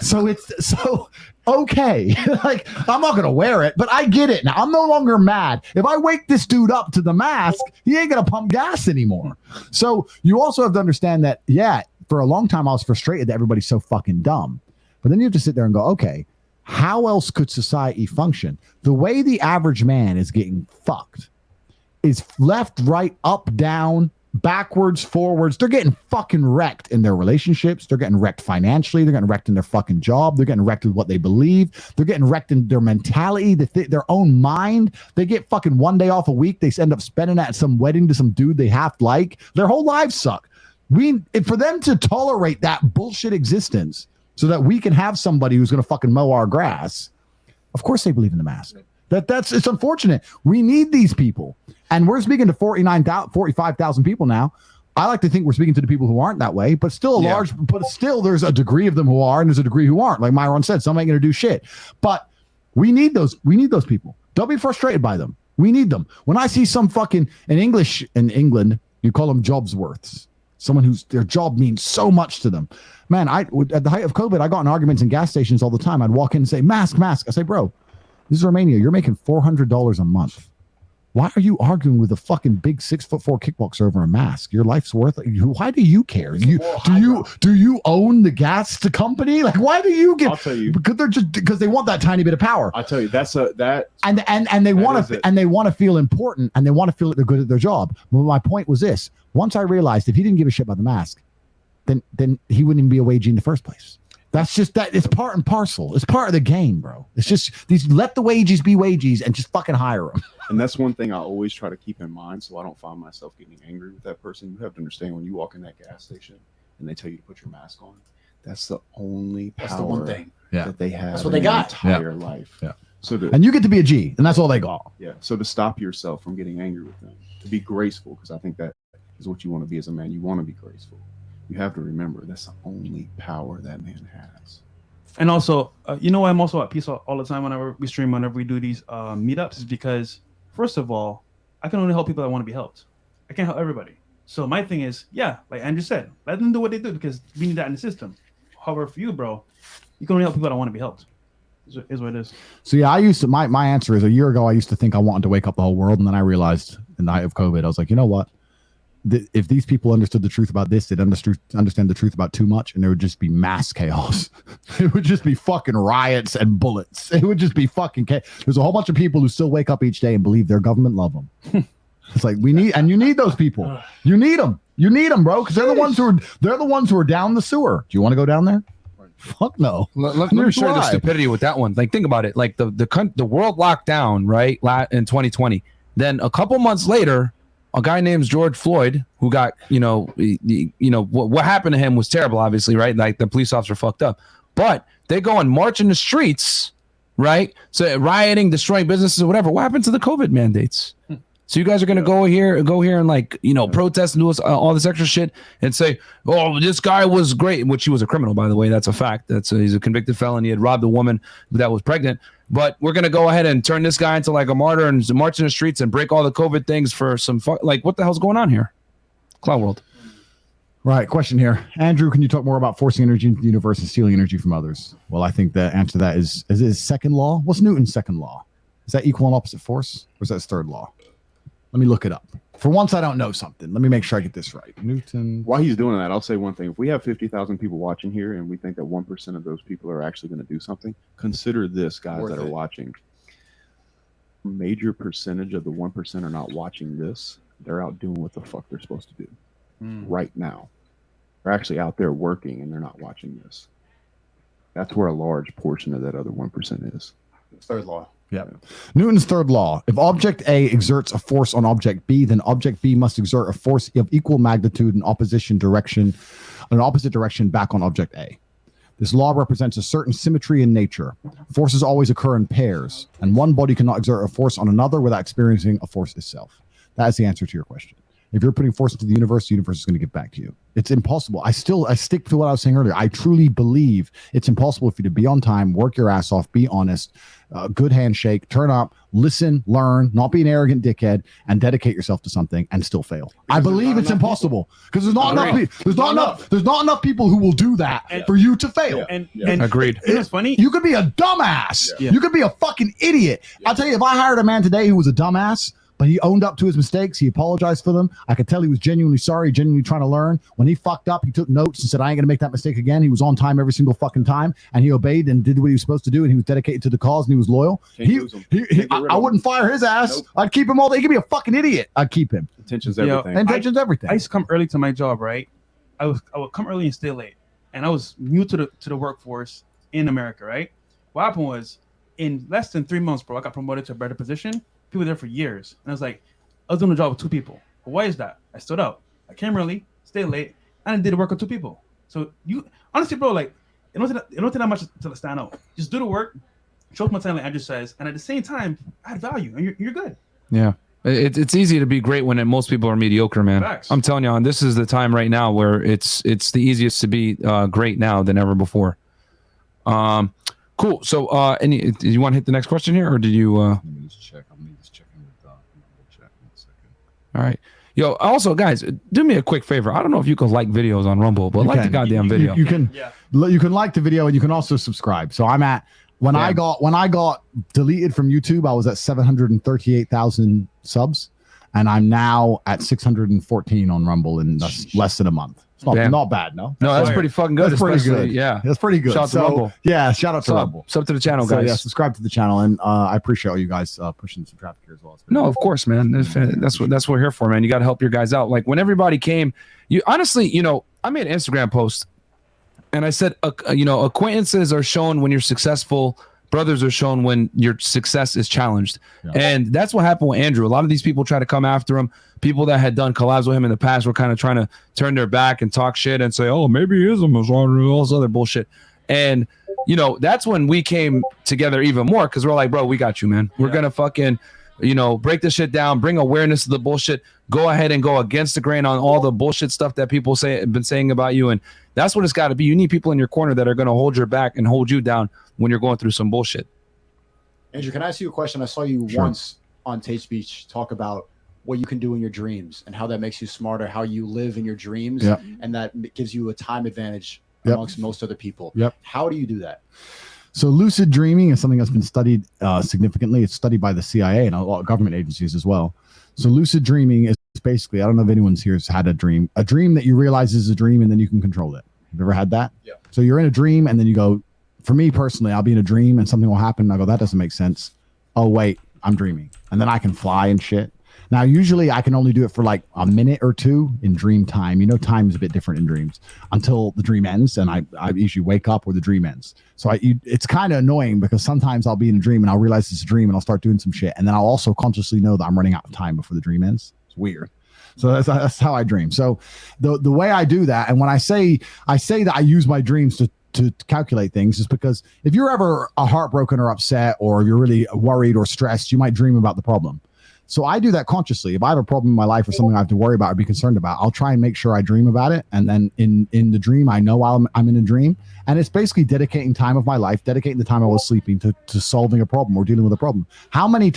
So okay. Like, I'm not gonna wear it, but I get it now. I'm no longer mad. If I wake this dude up to the mask, he ain't gonna pump gas anymore. So you also have to understand that, yeah, for a long time I was frustrated that everybody's so fucking dumb. But then you have to sit there and go, okay, how else could society function? The way the average man is getting fucked is left, right, up, down, backwards, forwards. They're getting fucking wrecked in their relationships. They're getting wrecked financially. They're getting wrecked in their fucking job. They're getting wrecked with what they believe. They're getting wrecked in their mentality, their own mind. They get fucking one day off a week. They end up spending that at some wedding to some dude they half like. Their whole lives suck. For them to tolerate that bullshit existence so that we can have somebody who's going to fucking mow our grass, of course they believe in the mask. It's unfortunate. We need these people. And we're speaking to 45,000 people now. I like to think we're speaking to the people who aren't that way, but still there's a degree of them who are, and there's a degree who aren't. Like Myron said, some ain't going to do shit. But we need those people. Don't be frustrated by them. We need them. When I see some fucking, in English, in England, you call them jobsworths. Someone whose their job means so much to them. Man, at the height of COVID, I got in arguments in gas stations all the time. I'd walk in and say, mask, mask. I say, bro, this is Romania. You're making $400 a month. Why are you arguing with a fucking big 6'4" kickboxer over a mask? Your life's worth. Why do you care? Do you own the gas company? Like, why do you get? I'll tell you, because they want that tiny bit of power. I'll tell you, and they want to feel important, and they want to feel that they're good at their job. But my point was this: once I realized if he didn't give a shit about the mask, then he wouldn't even be a wagey in the first place. That's just that. It's part and parcel. It's part of the game, bro. It's just these. Let the wages be wages, and just fucking hire them. And that's one thing I always try to keep in mind, so I don't find myself getting angry with that person. You have to understand when you walk in that gas station and they tell you to put your mask on. That's the only power That's the one thing. that they have. That's what they in their got. entire life. Yeah. So And you get to be a G, and that's all they got. yeah. So to stop yourself from getting angry with them, to be graceful, because I think that is what you want to be as a man. You want to be graceful. You have to remember that's the only power that man has. And also, you know, I'm also at peace all the time whenever we stream, whenever we do these meetups, is because, first of all, I can only help people that want to be helped. I can't help everybody. So my thing is, yeah, like Andrew said, let them do what they do because we need that in the system. However, for you, bro, you can only help people that want to be helped. Is what it is. So yeah, I used to. My answer is a year ago. I used to think I wanted to wake up the whole world, and then I realized in the height of COVID, I was like, you know what? If these people understood the truth about this, they'd understand the truth about too much, and there would just be mass chaos. It would just be fucking riots and bullets. It would just be fucking chaos. There's a whole bunch of people who still wake up each day and believe their government love them. It's like you need those people. You need them. You need them, bro, because they're the ones who are down the sewer. Do you want to go down there? Fuck no. Let me show you the stupidity with that one. Like, think about it. Like the world locked down, right, in 2020. Then a couple months later, a guy named George Floyd, who got, what happened to him was terrible, obviously, right? Like the police officer fucked up. But they go and march in the streets, right? So rioting, destroying businesses or whatever. What happened to the COVID mandates? So you guys are going to go here and like, protest and do all this extra shit and say, oh, this guy was great, which he was a criminal, by the way. That's a fact. He's a convicted felon. He had robbed a woman that was pregnant. But we're going to go ahead and turn this guy into like a martyr and march in the streets and break all the COVID things for some like, what the hell's going on here? Cloud World. Right. Question here. Andrew, can you talk more about forcing energy into the universe and stealing energy from others? Well, I think the answer to that is it second law? What's Newton's second law? Is that equal and opposite force? Or is that his third law? Let me look it up. For once, I don't know something. Let me make sure I get this right. Newton. While he's doing that, I'll say one thing. If we have 50,000 people watching here and we think that 1% of those people are actually going to do something, consider this, guys that are watching. A major percentage of the 1% are not watching this. They're out doing what the fuck they're supposed to do right now. They're actually out there working and they're not watching this. That's where a large portion of that other 1% is. Third law. Yeah. Newton's third law. If object A exerts a force on object B, then object B must exert a force of equal magnitude in opposite direction back on object A. This law represents a certain symmetry in nature. Forces always occur in pairs, and one body cannot exert a force on another without experiencing a force itself. That is the answer to your question. If you're putting force into the universe is going to give back to you. It's impossible. I stick to what I was saying earlier. I truly believe it's impossible for you to be on time, work your ass off, be honest, good handshake, turn up, listen, learn, not be an arrogant dickhead, and dedicate yourself to something and still fail. I believe it's impossible because there's not enough people who will do that for you to fail. And agreed. It's funny. You could be a dumbass. Yeah. You could be a fucking idiot. I'll tell you, if I hired a man today who was a dumbass, but he owned up to his mistakes. He apologized for them. I could tell he was genuinely sorry, genuinely trying to learn. When he fucked up, he took notes and said, I ain't going to make that mistake again. He was on time every single fucking time. And he obeyed and did what he was supposed to do. And he was dedicated to the cause and he was loyal. I wouldn't fire his ass. Nope. I'd keep him all day. He could be a fucking idiot. I'd keep him. Intention's everything. Intention's everything. I used to come early to my job, right? I would come early and stay late. And I was new to the workforce in America, right? What happened was in less than 3 months, bro, I got promoted to a better position. People were there for years. And I was like, I was doing the job with 2 people. But why is that? I stood up. I came early, stayed late, and I did the work with 2 people. So you honestly, bro, like it don't take that much to stand out. Just do the work, show up my time, like Andrew says, and at the same time, add value, and you're good. Yeah. It's easy to be great when most people are mediocre, man. Facts. I'm telling you, this is the time right now where it's the easiest to be great now than ever before. Cool. So, do you want to hit the next question here, or did you? Let me just check. I'm just checking with chat in a second. All right. Yo, also, guys, do me a quick favor. I don't know if you can like videos on Rumble, but like the goddamn video. You can like the video and you can also subscribe. So I'm at when I got deleted from YouTube, I was at 738,000 subs, and I'm now at 614 on Rumble in less than a month. It's not bad, no? No, that's pretty fucking good. That's pretty good. Yeah. That's pretty good. Shout out to Rumble. Yeah, shout out to Rumble. Sub to the channel, guys. So, yeah, subscribe to the channel, and I appreciate all you guys pushing some traffic here as well. No, of course, man. That's what we're here for, man. You got to help your guys out. Like when everybody came, I made an Instagram post And I said, acquaintances are shown when you're successful. Brothers are shown when your success is challenged. Yeah. And that's what happened with Andrew. A lot of these people try to come after him. People that had done collabs with him in the past were kind of trying to turn their back and talk shit and say, oh, maybe he is a Muslim, all this other bullshit. And, that's when we came together even more, because we're like, bro, we got you, man. We're going to fucking, break this shit down, bring awareness to the bullshit, go ahead and go against the grain on all the bullshit stuff that people been saying about you. And that's what it's got to be. You need people in your corner that are going to hold your back and hold you down when you're going through some bullshit. Andrew, can I ask you a question? I saw you once on Tate Speech talk about what you can do in your dreams and how that makes you smarter, how you live in your dreams, and that gives you a time advantage amongst most other people. How do you do that? So lucid dreaming is something that's been studied significantly. It's studied by the CIA and a lot of government agencies as well. So lucid dreaming is basically, I don't know if anyone's here has had a dream that you realize is a dream and then you can control it. Have you ever had that? Yeah. So you're in a dream and then you go, for me personally, I'll be in a dream and something will happen and I go, that doesn't make sense. Oh, wait, I'm dreaming. And then I can fly and shit. Now, usually I can only do it for like a minute or two in dream time. Time is a bit different in dreams until the dream ends. And I usually wake up where the dream ends. So it's kind of annoying because sometimes I'll be in a dream and I'll realize it's a dream and I'll start doing some shit. And then I'll also consciously know that I'm running out of time before the dream ends. It's weird. So that's how I dream. So the way I do that, and when I say that I use my dreams to calculate things, is because if you're ever heartbroken or upset or you're really worried or stressed, you might dream about the problem. So I do that consciously. If I have a problem in my life or something I have to worry about or be concerned about, I'll try and make sure I dream about it. And then in the dream, I know I'm in a dream. And it's basically dedicating time of my life, dedicating the time I was sleeping to solving a problem or dealing with a problem. How many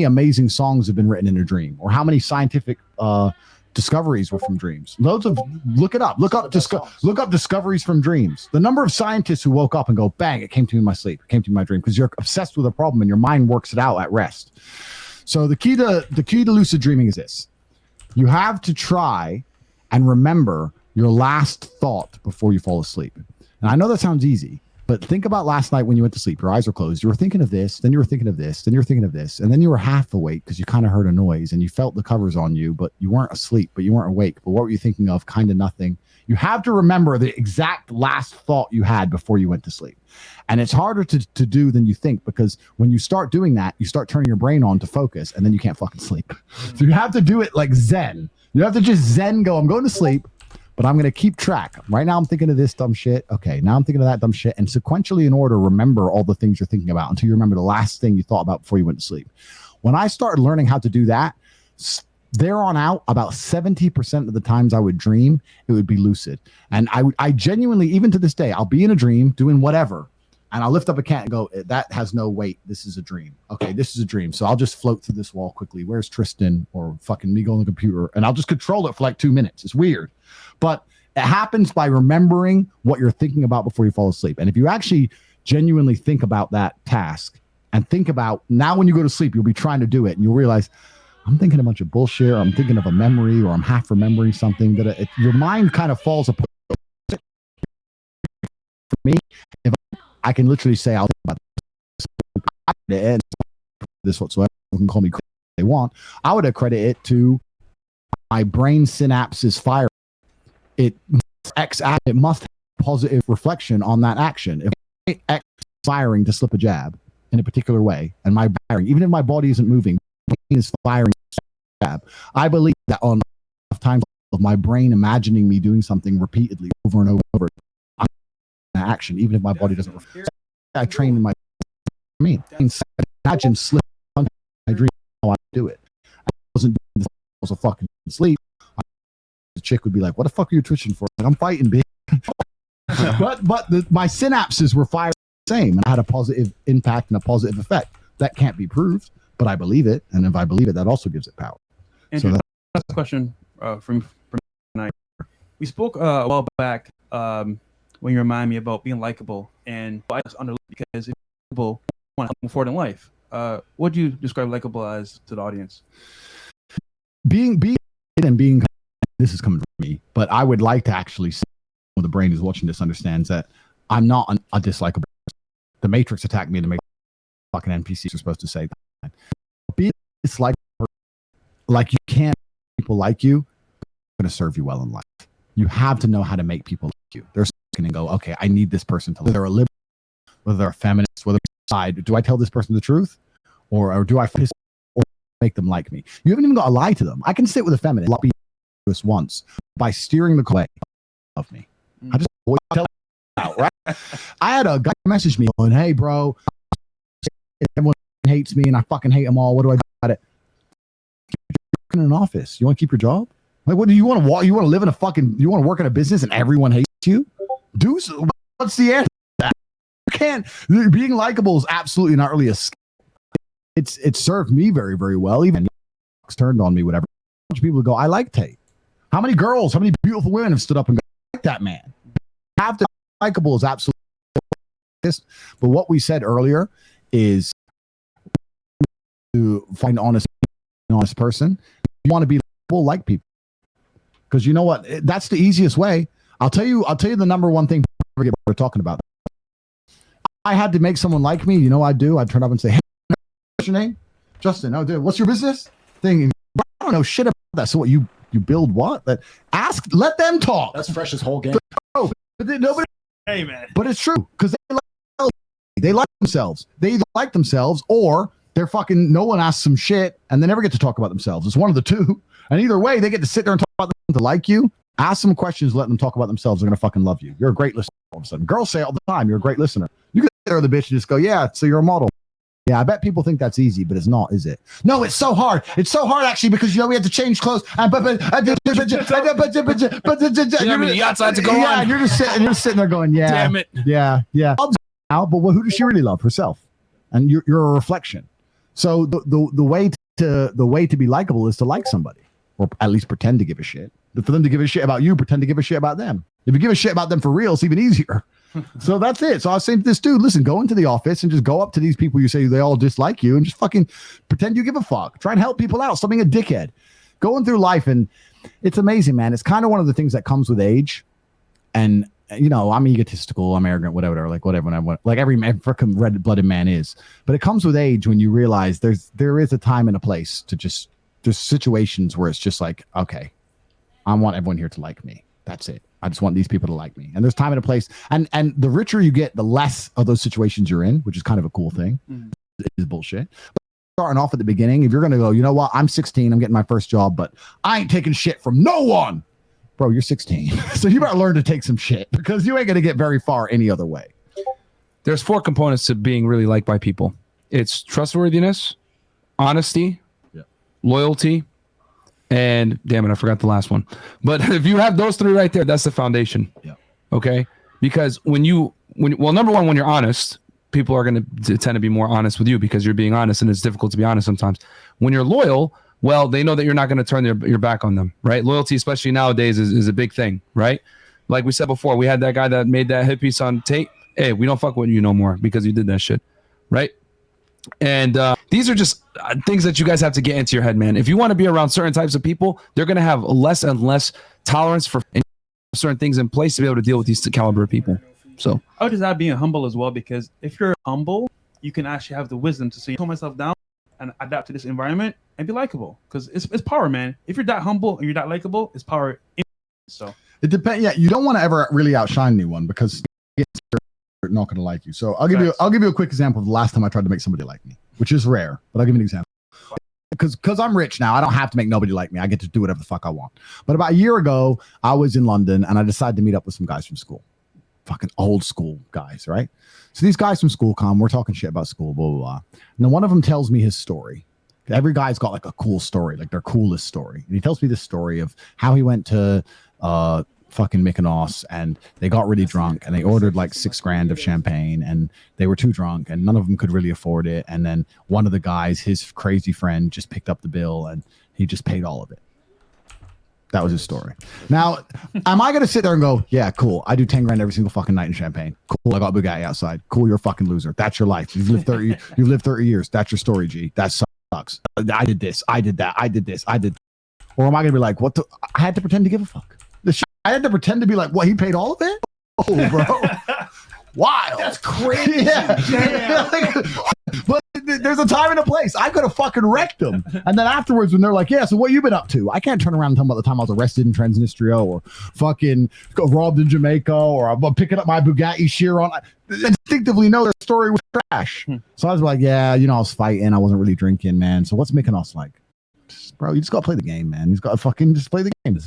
amazing songs have been written in a dream? Or how many scientific discoveries were from dreams? Look up discoveries from dreams. The number of scientists who woke up and go, bang, it came to me in my sleep, it came to me in my dream, because you're obsessed with a problem and your mind works it out at rest. So the key to lucid dreaming is this. You have to try and remember your last thought before you fall asleep. And I know that sounds easy, but think about last night when you went to sleep. Your eyes were closed. You were thinking of this, then you were thinking of this, then you were thinking of this, and then you were half awake because you kind of heard a noise and you felt the covers on you, but you weren't asleep, but you weren't awake. But what were you thinking of? Kind of nothing. You have to remember the exact last thought you had before you went to sleep. And it's harder to do than you think, because when you start doing that, you start turning your brain on to focus, and then you can't fucking sleep. So you have to do it like Zen. You have to just Zen go, I'm going to sleep, but I'm going to keep track. Right now I'm thinking of this dumb shit. Okay, now I'm thinking of that dumb shit. And sequentially in order, remember all the things you're thinking about until you remember the last thing you thought about before you went to sleep. When I started learning how to do that, there on out, about 70% of the times I would dream, it would be lucid. And I genuinely, even to this day, I'll be in a dream doing whatever, and I'll lift up a cat and go, that has no weight. This is a dream. Okay, this is a dream. So I'll just float through this wall quickly. Where's Tristan? Or fucking me go on the computer. And I'll just control it for like 2 minutes. It's weird. But it happens by remembering what you're thinking about before you fall asleep. And if you actually genuinely think about that task and think about, now when you go to sleep, you'll be trying to do it and you'll realize, I'm thinking a bunch of bullshit, or I'm thinking of a memory, or I'm half remembering something, that your mind kind of falls apart. For me, if I can literally say, I'll think about this whatsoever, you can call me crazy if they want, I would accredit it to my brain synapses firing. It must have positive reflection on that action. If my X is firing to slip a jab in a particular way, and my firing, even if my body isn't moving, is firing jab, I believe that on enough times of my brain imagining me doing something repeatedly over and over, I'm in action, even if my body doesn't reflect. I train in my imagine slip my dream how I do it. I wasn't doing this, I was a fucking sleep. The chick would be like, what the fuck are you twitching for? Like, I'm fighting, bitch. but my synapses were firing the same, and I had a positive impact and a positive effect. That can't be proved, but I believe it, and if I believe it, that also gives it power. Andrew, so that's a question from tonight. We spoke a while back when you remind me about being likable, and I just under because if people want to move forward in life, what do you describe likable as to the audience? Being this is coming from me, but I would like to actually say, when the brain is watching this understands that I'm not a dislikable person. The Matrix attacked me, and the Matrix fucking NPCs are supposed to say that. Be dislikable, like you can't people like you, going to serve you well in life. You have to know how to make people like you. They're going to go, okay, I need this person to live. Whether they're a liberal, whether they're a feminist, whether they're side, do I tell this person the truth? Or do I piss or make them like me? You haven't even got to lie to them. I can sit with a feminist this once by steering the way of me. I just always tell them out, right? I had a guy message me going, hey, bro, everyone hates me and I fucking hate them all. What do I do about it? You're in an office. You want to keep your job? Like, what do you want to walk? You want to live in a fucking, you want to work in a business and everyone hates you? Do so. What's the answer to that? You can't, being likable is absolutely not really a skill. It served me very, very well. Even turned on me, whatever. A bunch of people go, I like Tate. How many girls, how many beautiful women have stood up and go, I like that man? Have to be likable is absolutely. But what we said earlier is to find an honest person. You want to be likable, like people. Because you know what? That's the easiest way. I'll tell you the number one thing people are talking about. I had to make someone like me. You know what I'd do? I'd turn up and say, hey, what's your name? Justin. Oh, dude, what's your business? Thing. I don't know shit about that. So what, you build what? Let them talk. That's Fresh's whole game. Oh, but nobody. Hey, man. But it's true because they like themselves. They either like themselves or they're fucking, no one asks them shit and they never get to talk about themselves. It's one of the two. And either way, they get to sit there and talk about them to like you. Ask them questions, let them talk about themselves. They're going to fucking love you. You're a great listener all of a sudden. Girls say all the time, you're a great listener. You can sit there with the bitch and just go, yeah, so you're a model. Yeah, I bet people think that's easy, but it's not, is it? No, it's so hard. It's so hard, actually, because, you know, we had to change clothes. The yachts had to go on. Yeah, and you're just sitting there going, yeah. Damn it. Yeah. Now, but who does she really love? Herself. And you're a reflection. So the way to be likable is to like somebody, or at least pretend to give a shit. But for them to give a shit about you, pretend to give a shit about them. If you give a shit about them for real, it's even easier. So that's it. So I was saying to this dude, listen, go into the office and just go up to these people you say they all dislike you and just fucking pretend you give a fuck. Try and help people out. Stop being a dickhead. Going through life, and it's amazing, man. It's kind of one of the things that comes with age. And, you know, I'm egotistical, I'm arrogant, whatever, like every freaking red-blooded man is. But it comes with age when you realize there is a time and a place to just, there's situations where it's just like, okay, I want everyone here to like me. That's it. I just want these people to like me. And there's time and a place. And the richer you get, the less of those situations you're in, which is kind of a cool thing. It is bullshit. But starting off at the beginning, if you're going to go, you know what, I'm 16, I'm getting my first job, but I ain't taking shit from no one. Bro, you're 16. So you better learn to take some shit because you ain't going to get very far any other way. There's 4 components to being really liked by people. It's trustworthiness, honesty, loyalty, and damn it, I forgot the last one. But if you have those 3 right there, that's the foundation. Yeah. Okay. Because number one, when you're honest, people are going to tend to be more honest with you because you're being honest, and it's difficult to be honest sometimes. When you're loyal, well, they know that you're not going to turn your back on them, right? Loyalty, especially nowadays, is a big thing, right? Like we said before, we had that guy that made that hit piece on Tate. Hey, we don't fuck with you no more because you did that shit, right? And these are just things that you guys have to get into your head, man. If you want to be around certain types of people, they're going to have less and less tolerance for certain things in place to be able to deal with these caliber of people. So I would just add being humble as well, because if you're humble, you can actually have the wisdom to say, calm myself down and adapt to this environment and be likable, because it's power, man. If you're that humble and you're that likable, it's power. So it depends. Yeah, you don't want to ever really outshine anyone because they're not going to like you. So I'll give you a quick example of the last time I tried to make somebody like me, which is rare, but I'll give you an example. Because I'm rich now, I don't have to make nobody like me. I get to do whatever the fuck I want. But about a year ago, I was in London and I decided to meet up with some guys from school. Fucking old school guys, right? So these guys from school come, we're talking shit about school, blah, blah, blah. And then one of them tells me his story. Every guy's got like a cool story, like their coolest story. And he tells me this story of how he went to fucking Mykonos and they got really drunk and they ordered like $6,000 of champagne and they were too drunk and none of them could really afford it. And then one of the guys, his crazy friend, just picked up the bill and he just paid all of it. That was his story. Now, am I going to sit there and go, yeah, cool, I do 10 grand every single fucking night in champagne. Cool, I got a Bugatti outside. Cool, you're a fucking loser. That's your life. You've lived 30 years. That's your story, G. That sucks. I did this. I did that. I did this. I did. Or am I going to be like, what the? I had to pretend to give a fuck. I had to pretend to be like, what, he paid all of it? Oh, bro. Wild. That's crazy. Yeah. But there's a time and a place. I could have fucking wrecked them. And then afterwards, when they're like, yeah, so what you been up to? I can't turn around and tell them about the time I was arrested in Transnistria or fucking got robbed in Jamaica or I'm picking up my Bugatti Chiron. I instinctively know their story was trash. So I was like, yeah, you know, I was fighting. I wasn't really drinking, man. So what's making us like? Bro, you just gotta play the game, man. You just gotta fucking just play the game.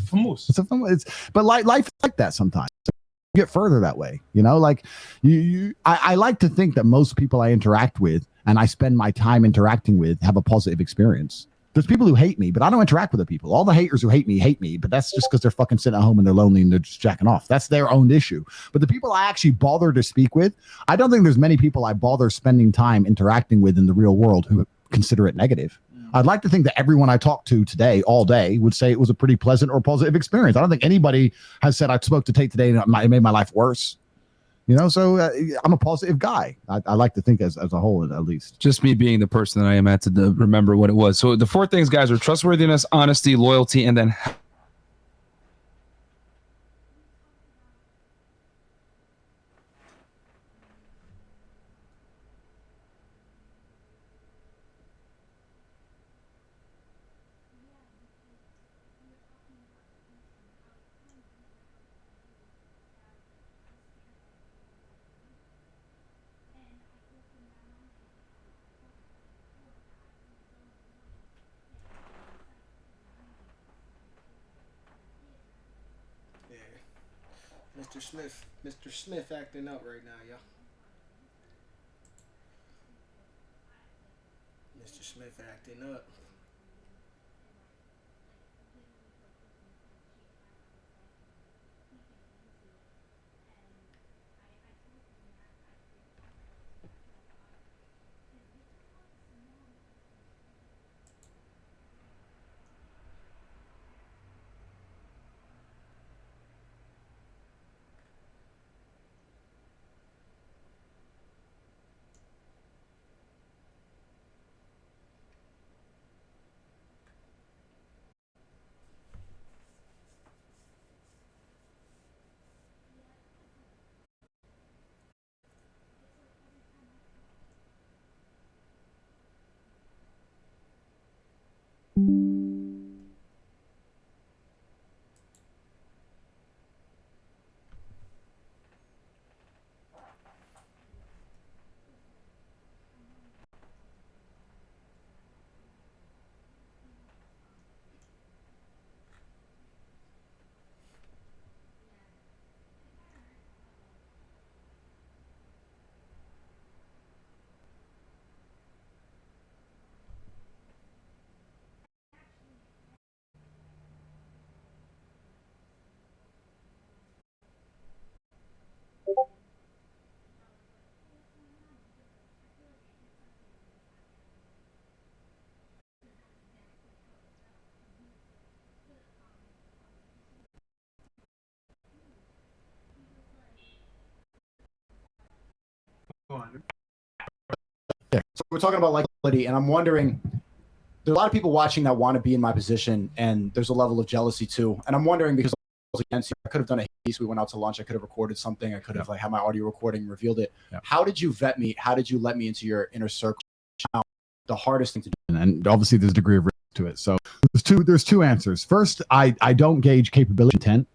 But life is like that sometimes. Get further that way, you know, like I like to think that most people I interact with and I spend my time interacting with have a positive experience. There's people who hate me, but I don't interact with the people. All the haters who hate me, but that's just because they're fucking sitting at home and they're lonely and they're just jacking off. That's their own issue. But the people I actually bother to speak with, I don't think there's many people I bother spending time interacting with in the real world who consider it negative. I'd like to think that everyone I talked to today, all day, would say it was a pretty pleasant or positive experience. I don't think anybody has said I spoke to Tate today and it made my life worse. You know, so I'm a positive guy. I like to think as a whole, at least. Just me being the person that I am at to remember what it was. So the 4 things, guys, are trustworthiness, honesty, loyalty, and then Mr. Smith acting up right now, y'all. Mr. Smith acting up. So we're talking about likability, and I'm wondering, there's a lot of people watching that want to be in my position, and there's a level of jealousy too. And I'm wondering, because I was against you, I could have done a piece. We went out to lunch. I could have recorded something. I could have had my audio recording, revealed it. How did you vet me? How did you let me into your inner circle? The hardest thing to do. And obviously there's a degree of risk to it. So there's two answers. First, I don't gauge capability intent,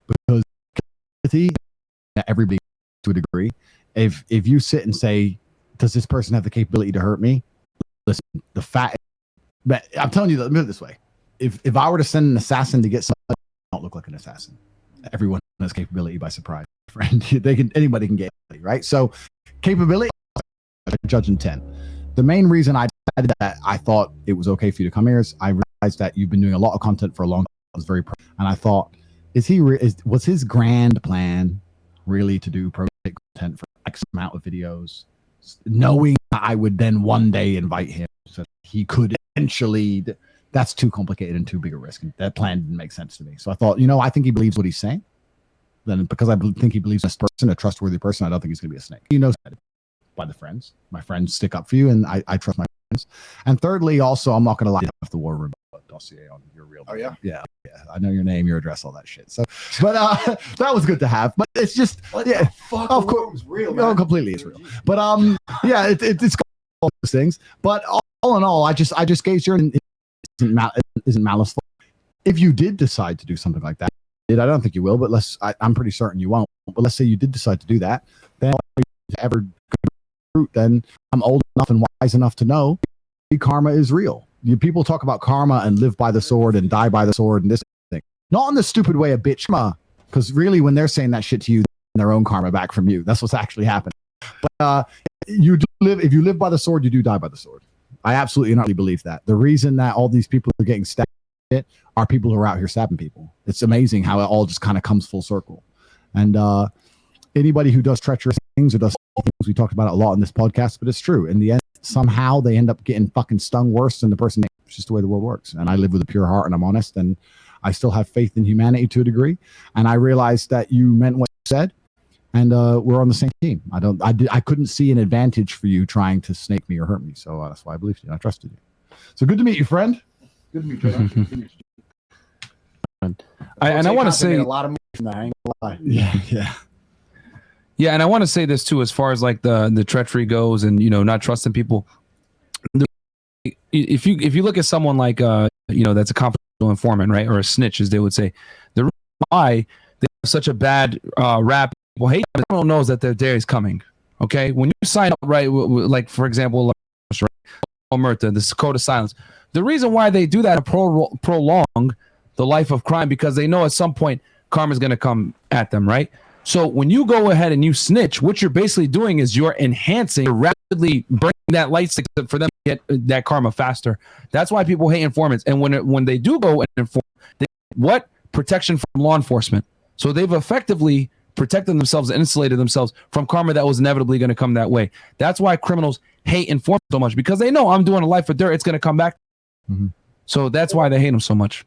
because everybody to a degree. If you sit and say, does this person have the capability to hurt me? Listen, the fact, but I'm telling you, let me put it this way. If I were to send an assassin to get somebody, I don't look like an assassin. Everyone has capability by surprise, friend. Anybody can get it, right? So capability, judge intent. The main reason I decided that I thought it was okay for you to come here is I realized that you've been doing a lot of content for a long time. I was very proud. And I thought, was his grand plan really to do pro content for X amount of videos, knowing that I would then one day invite him so he could eventually? That's too complicated and too big a risk. And that plan didn't make sense to me. So I thought, I think he believes what he's saying. Then because I think he believes this person, a trustworthy person, I don't think he's going to be a snake. He knows that by the friends. My friends stick up for you, and I trust my friends. And thirdly, also, I'm not going to lie, off the war room dossier on your real. Oh yeah, yeah. I know your name, your address, all that shit. So, but that was good to have. But it's just, what yeah, fuck, of course, real. No, completely, it's real. But yeah, it's all those things. But all in all, I just gauge your isn't malice. If you did decide to do something like that, I don't think you will, but I'm pretty certain you won't. But let's say you did decide to do that, then ever root, then I'm old enough and wise enough to know karma is real. People talk about karma and live by the sword and die by the sword and this thing. Not in the stupid way of bitch karma, because really when they're saying that shit to you, their own karma back from you. That's what's actually happening. But if you live by the sword, you do die by the sword. I absolutely not believe that. The reason that all these people are getting stabbed are people who are out here stabbing people. It's amazing how it all just kind of comes full circle. And anybody who does treacherous things or does things, we talked about it a lot in this podcast, but it's true. In the end, somehow they end up getting fucking stung worse than the person. It's just the way the world works. And I live with a pure heart and I'm honest and I still have faith in humanity to a degree. And I realized that you meant what you said. And we're on the same team. I couldn't see an advantage for you trying to snake me or hurt me. So that's why I believed you. I trusted you. So good to meet you, friend. Good to meet you. I want to say a lot of money from that. I ain't gonna lie. Yeah, and I want to say this too, as far as like the treachery goes, and not trusting people. If you look at someone like that's a confidential informant, right, or a snitch, as they would say, the reason why they have such a bad rap, people hate them, everyone knows that their day is coming. Okay, when you sign up, right, like for example, Omerta, this code of silence. The reason why they do that to prolong the life of crime, because they know at some point karma is going to come at them, right? So when you go ahead and you snitch, what you're basically doing is you're enhancing, you're rapidly burning that light stick for them to get that karma faster. That's why people hate informants. And when they do go and inform, what? Protection from law enforcement. So they've effectively protected themselves and insulated themselves from karma that was inevitably going to come that way. That's why criminals hate informants so much, because they know I'm doing a life of dirt. It's going to come back. Mm-hmm. So that's why they hate them so much.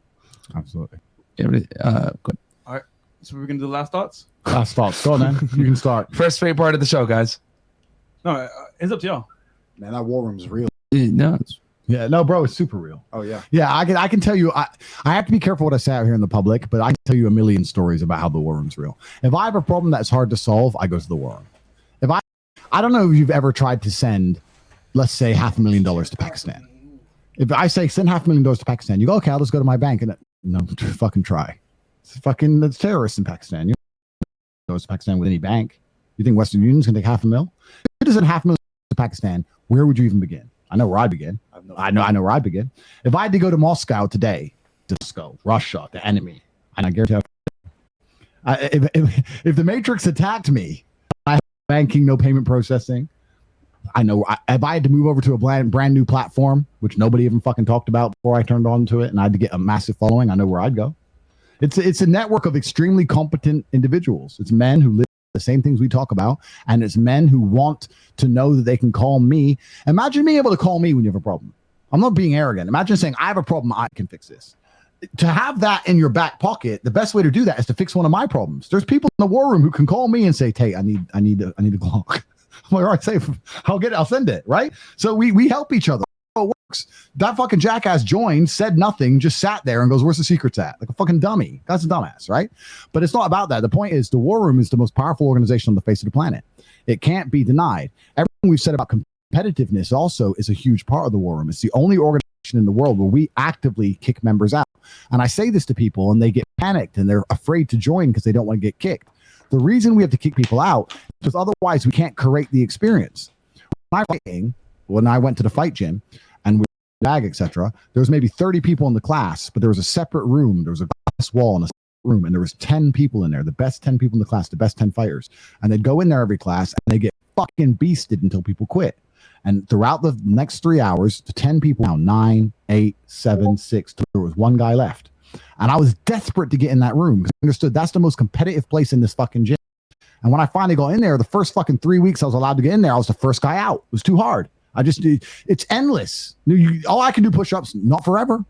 Absolutely. Good. All right. So we're going to do last thoughts? Last thoughts. Go on, man. You can start. First favorite part of the show, guys. No, it's up to y'all. Man, that war room is real. No. Yeah, no, bro, it's super real. Oh yeah. Yeah, I can tell you. I have to be careful what I say out here in the public, but I can tell you a million stories about how the war room's real. If I have a problem that's hard to solve, I go to the war room. If I don't know if you've ever tried to send, let's say, $500,000 to Pakistan. If I say send $500,000 to Pakistan, you go, okay, I'll just go to my bank and no, fucking try. It's terrorists in Pakistan. You don't go to Pakistan with any bank. You think Western Union's gonna take $500,000? If it doesn't $500,000 to Pakistan, where would you even begin? I know where I'd begin. I know where I'd begin. If I had to go to Moscow today, Russia, the enemy, and I guarantee if the Matrix attacked me, I have banking, no payment processing. I know if I had to move over to a brand new platform, which nobody even fucking talked about before I turned on to it, and I had to get a massive following, I know where I'd go. It's a network of extremely competent individuals. It's men who live the same things we talk about, and it's men who want to know that they can call me. Imagine being able to call me when you have a problem. I'm not being arrogant. Imagine saying, I have a problem, I can fix this. To have that in your back pocket, the best way to do that is to fix one of my problems. There's people in the war room who can call me and say, Tate, I need a Glock. I'm like, all right, safe. I'll send it, right? So we help each other. It works. That fucking jackass joined, said nothing, just sat there and goes, where's the secrets at? Like a fucking dummy. That's a dumbass, right? But it's not about that. The point is the war room is the most powerful organization on the face of the planet. It can't be denied. Everything we've said about competitiveness also is a huge part of the war room. It's the only organization in the world where we actively kick members out. And I say this to people and they get panicked and they're afraid to join because they don't want to get kicked. The reason we have to kick people out is because otherwise we can't create the experience. When I went to the fight gym and we bag, etc., there was maybe 30 people in the class, but there was a separate room. There was a glass wall in a room, and there was 10 people in there, the best 10 people in the class, the best 10 fighters. And they'd go in there every class, and they get fucking beasted until people quit. And throughout the next 3 hours, the 10 people, now 9, 8, 7, 6, there was one guy left. And I was desperate to get in that room because I understood that's the most competitive place in this fucking gym. And when I finally got in there, the first fucking 3 weeks I was allowed to get in there, I was the first guy out. It was too hard. It's endless. All I can do push-ups, not forever.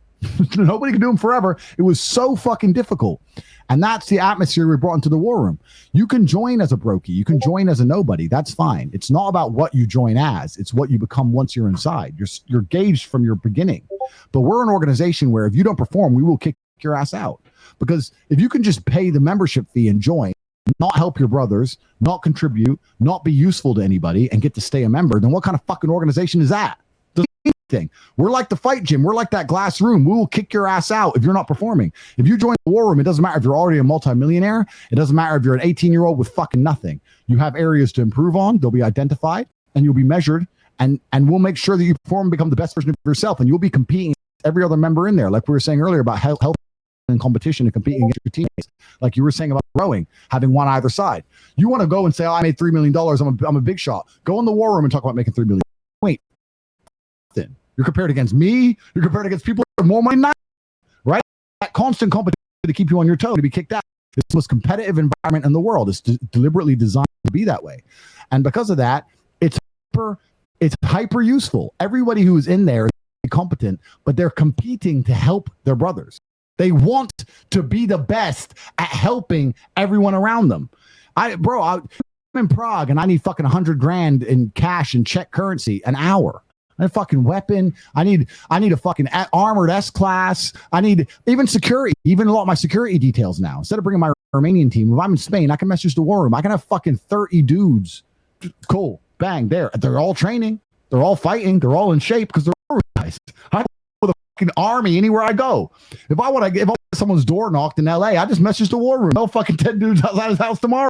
Nobody can do them forever. It was so fucking difficult. And that's the atmosphere we brought into the war room. You can join as a brokey. You can join as a nobody. That's fine. It's not about what you join as. It's what you become once you're inside. You're gauged from your beginning. But we're an organization where if you don't perform, we will kick your ass out. Because if you can just pay the membership fee and join, not help your brothers, not contribute, not be useful to anybody, and get to stay a member, then what kind of fucking organization is that? Doesn't mean anything. We're like the fight gym. We're like that glass room. We will kick your ass out if you're not performing. If you join the war room, it doesn't matter if you're already a multimillionaire. It doesn't matter if you're an 18-year-old with fucking nothing. You have areas to improve on. They'll be identified, and you'll be measured, and we'll make sure that you perform and become the best version of yourself, and you'll be competing with every other member in there, like we were saying earlier about health and competition and competing against your teammates. Like you were saying about growing, having one either side. You want to go and say, oh, I made $3 million. I'm a big shot. Go in the war room and talk about making $3 million. Wait, then you're compared against me. You're compared against people who have more money than I, right? That constant competition to keep you on your toe, to be kicked out. It's the most competitive environment in the world. It's deliberately designed to be that way. And because of that, it's hyper useful. Everybody who is in there is competent, but they're competing to help their brothers. They want to be the best at helping everyone around them. I'm in Prague and I need fucking 100 grand in cash and Czech currency an hour. I need a fucking weapon. I need a fucking armored S-class. I need even security, even a lot of my security details now. Instead of bringing my Romanian team, if I'm in Spain, I can message the war room. I can have fucking 30 dudes. Cool. Bang. They're all training. They're all fighting. They're all in shape because they're organized. I with a fucking army anywhere I go. If I want someone's door knocked in LA, I just message the war room. They'll fucking 10 dudes outside his house tomorrow.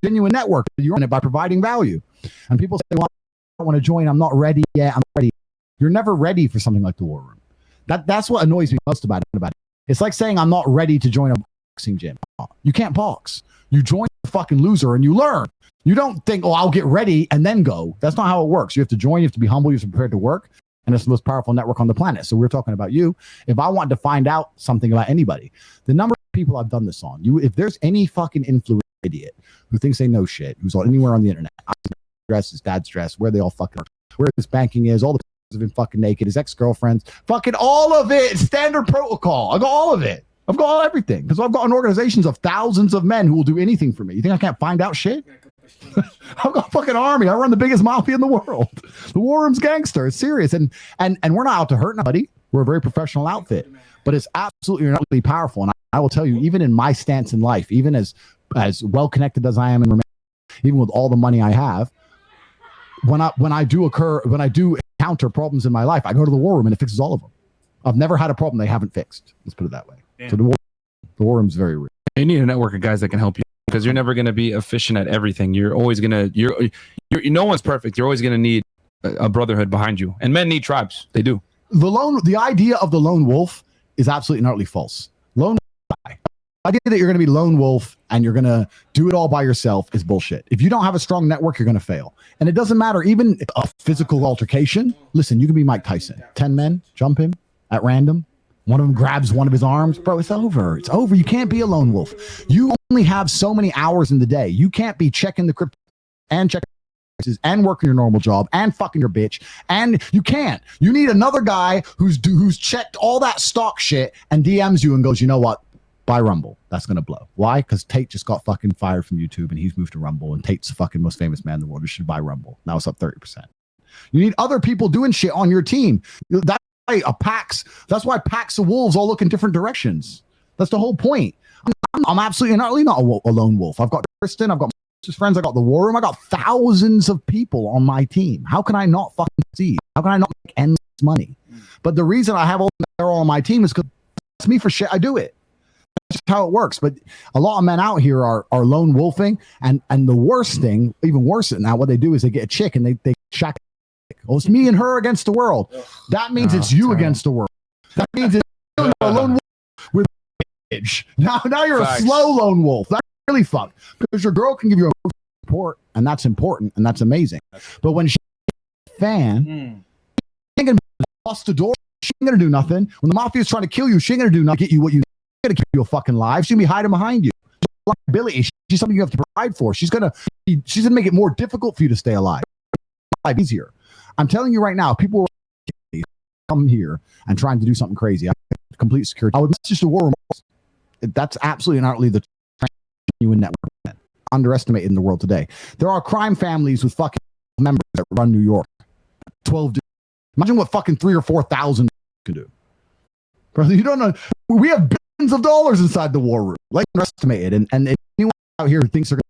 Genuine network. You're in it by providing value. And people say, well, I don't want to join. I'm not ready yet. I'm ready. You're never ready for something like the war room. That's what annoys me most about it. It's like saying I'm not ready to join a boxing gym. You can't box. You join the fucking loser and you learn. You don't think, oh, I'll get ready and then go. That's not how it works. You have to join. You have to be humble. You have to be prepared to work. And it's the most powerful network on the planet. So we're talking about you. If I wanted to find out something about anybody, the number of people I've done this on, if there's any fucking influencer idiot who thinks they know shit, who's on anywhere on the internet, dress, his dad's dress, where they all fucking are, where his banking is, all the have been fucking naked, his ex-girlfriends, fucking all of it, standard protocol. I got all of it. I've got everything because I've got an organizations of thousands of men who will do anything for me. You think I can't find out shit? I've got a fucking army. I run the biggest mafia in the world. The war room's gangster. It's serious, and we're not out to hurt nobody. We're a very professional outfit, but it's absolutely utterly powerful. And I will tell you, even in my stance in life, even as well connected as I am in Romania, even with all the money I have, when I do encounter problems in my life, I go to the war room and it fixes all of them. I've never had a problem they haven't fixed. Let's put it that way. Damn. So the war room's very real. You need a network of guys that can help you because you're never going to be efficient at everything. You're always going to no one's perfect. You're always going to need a brotherhood behind you, and men need tribes. They do. The idea of the lone wolf is absolutely and utterly false. Lone guy. The idea that you're going to be lone wolf and you're going to do it all by yourself is bullshit. If you don't have a strong network, you're going to fail. And it doesn't matter, even a physical altercation. Listen, you can be Mike Tyson. 10 men, jump him at random. One of them grabs one of his arms. Bro, it's over. It's over. You can't be a lone wolf. You only have so many hours in the day. You can't be checking the crypto and checking and working your normal job and fucking your bitch. And you can't. You need another guy who's checked all that stock shit and DMs you and goes, you know what? Buy Rumble. That's going to blow. Why? Because Tate just got fucking fired from YouTube and he's moved to Rumble, and Tate's the fucking most famous man in the world. You should buy Rumble. Now it's up 30%. You need other people doing shit on your team. That's why packs of wolves all look in different directions. That's the whole point. I'm absolutely and utterly not a lone wolf. I've got Kristen. I've got my friends. I got the war room. I got thousands of people on my team. How can I not fucking see? How can I not make endless money? But the reason I have they're all on my team is because it's me for shit. I do it. That's just how it works. But a lot of men out here are lone wolfing, and the worst thing, even worse than that, what they do is they get a chick and they shack. Oh, it's me and her against the world. That means it's you against the world. That means it's a lone wolf with age. Now you're a slow lone wolf. That's really fucked because your girl can give you a support, and that's important and that's amazing. But when she's a fan, she ain't gonna bust the door. She ain't gonna do nothing. When the mafia is trying to kill you, she ain't gonna do nothing to get you what you need. She's gonna keep you fucking live. She's gonna be hiding behind you. Liability. She's something you have to provide for. She's gonna make it more difficult for you to stay alive. Easier. I'm telling you right now, people will come here and trying to do something crazy. I have complete security. I would message the war room. That's absolutely and utterly the genuine network underestimated in the world today. There are crime families with fucking members that run New York. 12 dudes. Imagine what fucking 3,000 or 4,000 can do. Brother, you don't know. We have billions of dollars inside the war room. Like underestimated. And anyone out here who thinks they're going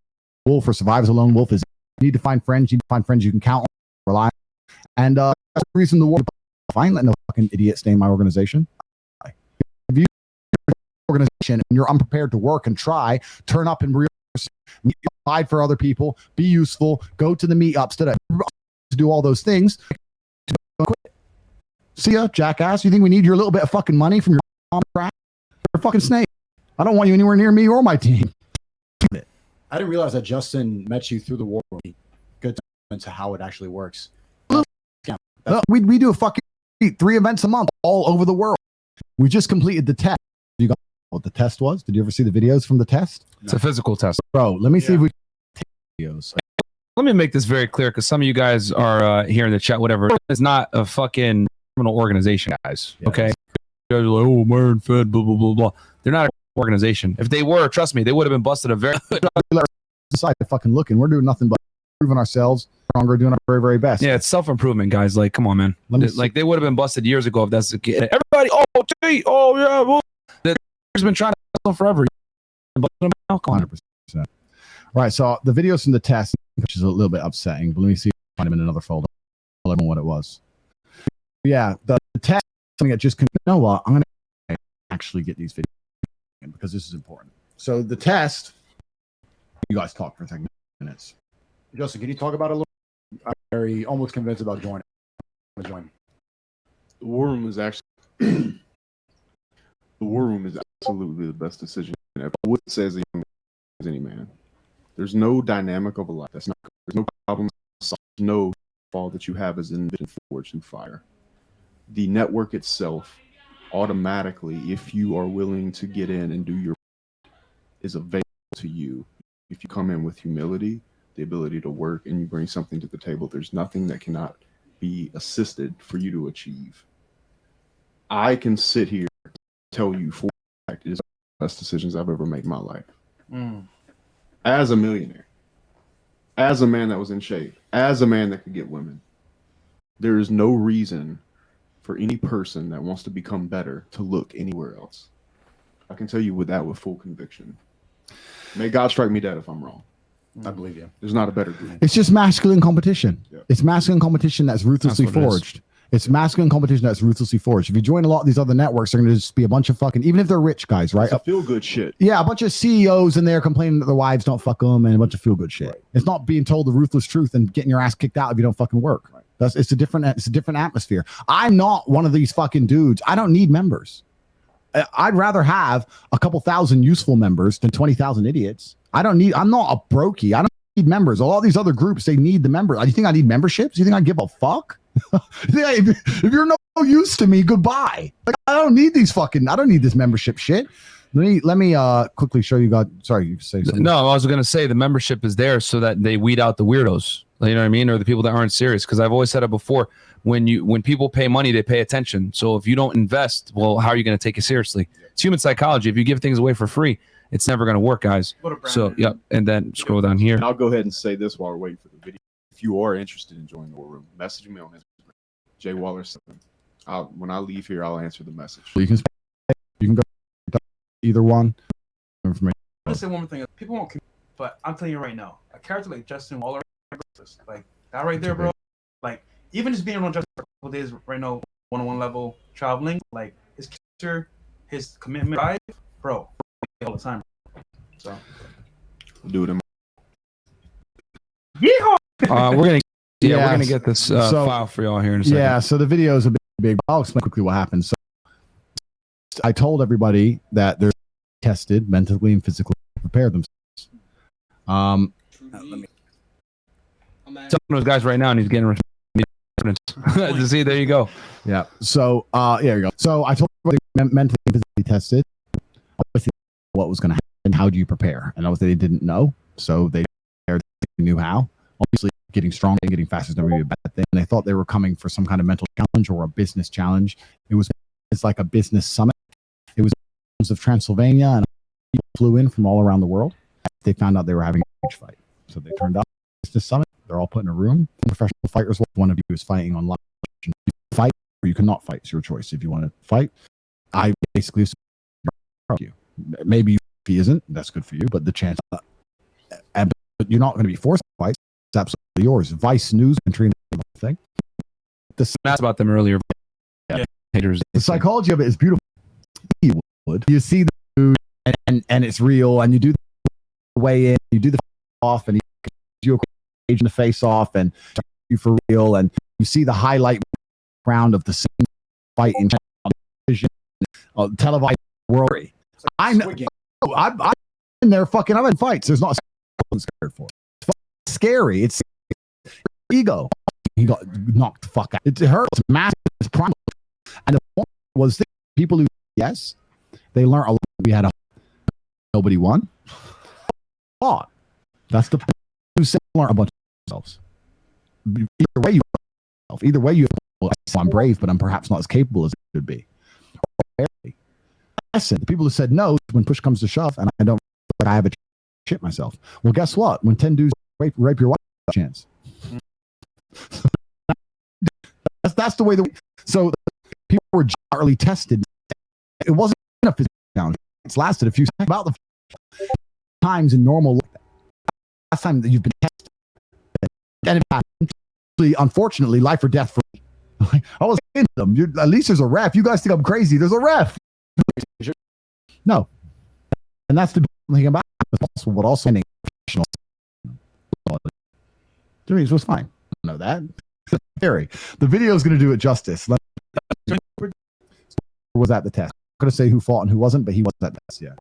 to wolf or survive as a lone wolf is you need to find friends. You need to find friends you can count on, rely on. And that's the reason the war. I ain't letting no fucking idiot stay in my organization. If you organization and you're unprepared to work and try, turn up in real, provide for other people, be useful, go to the meetups, to do all those things. See ya, jackass. You think we need your little bit of fucking money from your contract? You're a fucking snake. I don't want you anywhere near me or my team. I didn't realize that Justin met you through the war room. Good into how it actually works. We do a fucking 3 events a month all over the world. We just completed the test. You got what the test was? Did you ever see the videos from the test? It's a physical test. Bro, let me see if we take videos. Let me make this very clear because some of you guys are here in the chat, whatever. It's not a fucking criminal organization, guys. Yeah, okay? You guys are like, oh, Myron Fed, blah, blah, blah, blah. They're not an organization. If they were, trust me, they would have been busted a very Decide to fucking looking. We're doing nothing but improving ourselves, stronger, doing our very, very best. Yeah, it's self-improvement, guys. Like, come on, man. Like, they would have been busted years ago if that's the case. Everybody, oh, yeah, well, there's been trying to bust them forever. 100%. Right, so the videos from the test, which is a little bit upsetting, but let me see if I can find them in another folder. I'll tell everyone what it was. Yeah, the test, something that just, you know what, I'm going to actually get these videos because this is important. So the test, you guys talk for a second minutes. Justin, can you talk about it a little? I'm very almost convinced about joining. The war room is actually the war room is absolutely the best decision ever. I would say as a young man, as any man. There's no dynamic of a life. That's not. There's no problem. No fall that you have as an individual forged through fire. The network itself, automatically, if you are willing to get in and do your, is available to you. If you come in with humility, the ability to work, and you bring something to the table, there's nothing that cannot be assisted for you to achieve. I can sit here and tell you for a fact it is one of the best decisions I've ever made in my life. As a millionaire, as a man that was in shape, as a man that could get women, there is no reason for any person that wants to become better to look anywhere else. I can tell you with full conviction. May God strike me dead if I'm wrong. I believe you. There's not a better group. It's just masculine competition. Yeah. It's masculine competition that's ruthlessly forged. It's masculine competition that's ruthlessly forged. If you join a lot of these other networks, they're going to just be a bunch of fucking, even if they're rich guys, right? It's feel good shit. Yeah, a bunch of CEOs in there complaining that their wives don't fuck them and a bunch of feel good shit. Right. It's not being told the ruthless truth and getting your ass kicked out if you don't fucking work. Right. It's a different atmosphere. I'm not one of these fucking dudes. I don't need members. I'd rather have a couple thousand useful members than 20,000 idiots. I'm not a brokey. I don't need members. All these other groups, they need the members. Do you think I need memberships? Do you think I give a fuck? If you're no use to me, goodbye. Like, I don't need this membership shit. Let me quickly show you guys. Sorry, you say something. No, I was going to say the membership is there so that they weed out the weirdos. You know what I mean? Or the people that aren't serious. Because I've always said it before. When people pay money, they pay attention. So if you don't invest, well, how are you going to take it seriously? It's human psychology. If you give things away for free, it's never going to work, guys. So, yep. And then scroll down here. And I'll go ahead and say this while we're waiting for the video. If you are interested in joining the war room, message me on Instagram, J Waller 7. When I leave here, I'll answer the message. You can go either one. Information. I'm gonna say one more thing. People won't, but I'm telling you right now, a character like Justin Waller, like that right there, bro. Like even just being around Justin for a couple days right now, one-on-one level traveling, like his character, his commitment, bro, all the time. So do it in we're gonna get this file for y'all here in a second. Yeah, so the video is a big. I'll explain quickly what happened. So I told everybody that they're tested mentally and physically to prepare themselves. Some of those guys right now, and he's getting to see. There you go. Yeah. So there you go. So I told everybody mentally and physically tested. Obviously, what was going to happen? How do you prepare? And obviously, they didn't know, so they knew how. Obviously, getting strong and getting faster is never really a bad thing. And they thought they were coming for some kind of mental challenge or a business challenge. It's like a business summit. It was of Transylvania, and people flew in from all around the world. They found out they were having a huge fight, so they turned up business summit. They're all put in a room. Professional fighters. One of you is fighting on live. You can fight or you cannot fight. It's your choice. If you want to fight, I basically you. Maybe if he isn't, that's good for you. But the chance but you're not going to be forced to fight. It's absolutely yours. Vice News and Trina thing. I asked about them earlier. Yeah. Haters. The psychology of it is beautiful. You see the food and it's real, and you do the way in, you do the off, and you a page in the face off, and you for real, and you see the highlight round of the same fight in television, televised world. I know. I've been there. Fucking, I've had fights. There's not a scared for. It's scary. It's ego. He got knocked the fuck out. It hurts. It's massive. It's primal. And the point was, people who they learned a lot. We had nobody won. Fought. That's the who learn a bunch of themselves. Either way you I'm brave, but I'm perhaps not as capable as I should be. Listen, the people who said no when push comes to shove, and I don't feel like I have a shit myself. Well, guess what? When 10 dudes rape your wife, chance. That's the way so people were generally tested. It wasn't a physical challenge. It's lasted a few seconds. About the times in normal life. Last time that you've been tested, and it happened. Unfortunately, life or death for me. I was in them. At least there's a ref. You guys think I'm crazy. There's a ref. No. And that's the thing about it. Also, what also ending professional. It was fine. I know that. Theory. The video is going to do it justice. Was at the test. I'm going to say who fought and who wasn't, but he wasn't at the test yet.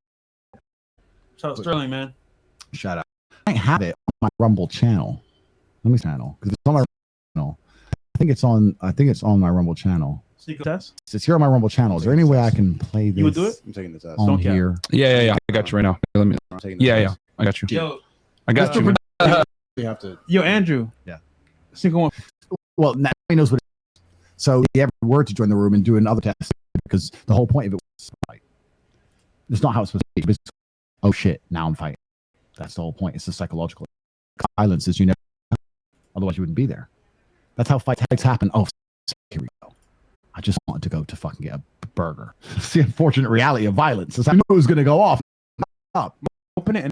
Shout out Sterling, man. Shout out. I have it on my Rumble channel. Let me channel because it's on my channel. I think it's on my Rumble channel. Sneak test. It's here on my Rumble channel. Is there any way I can play this? You would do it? I'm taking the test. On here. Yeah. I got you right now. Let me. I'm taking the Yeah. test. I got you. Yo, I got you. You have to. Yo, Andrew. Yeah. Sneak one. Well, now he knows what it is. So he ever were to join the room and do another test because the whole point of it was fight. It's not how it's supposed to be. It's, oh shit, now I'm fighting. That's the whole point. It's the psychological violence is you never, otherwise you wouldn't be there. That's how fights happen. Oh, here we go. I just wanted to go to fucking get a burger. It's the unfortunate reality of violence. I knew it was going to go off. Open it and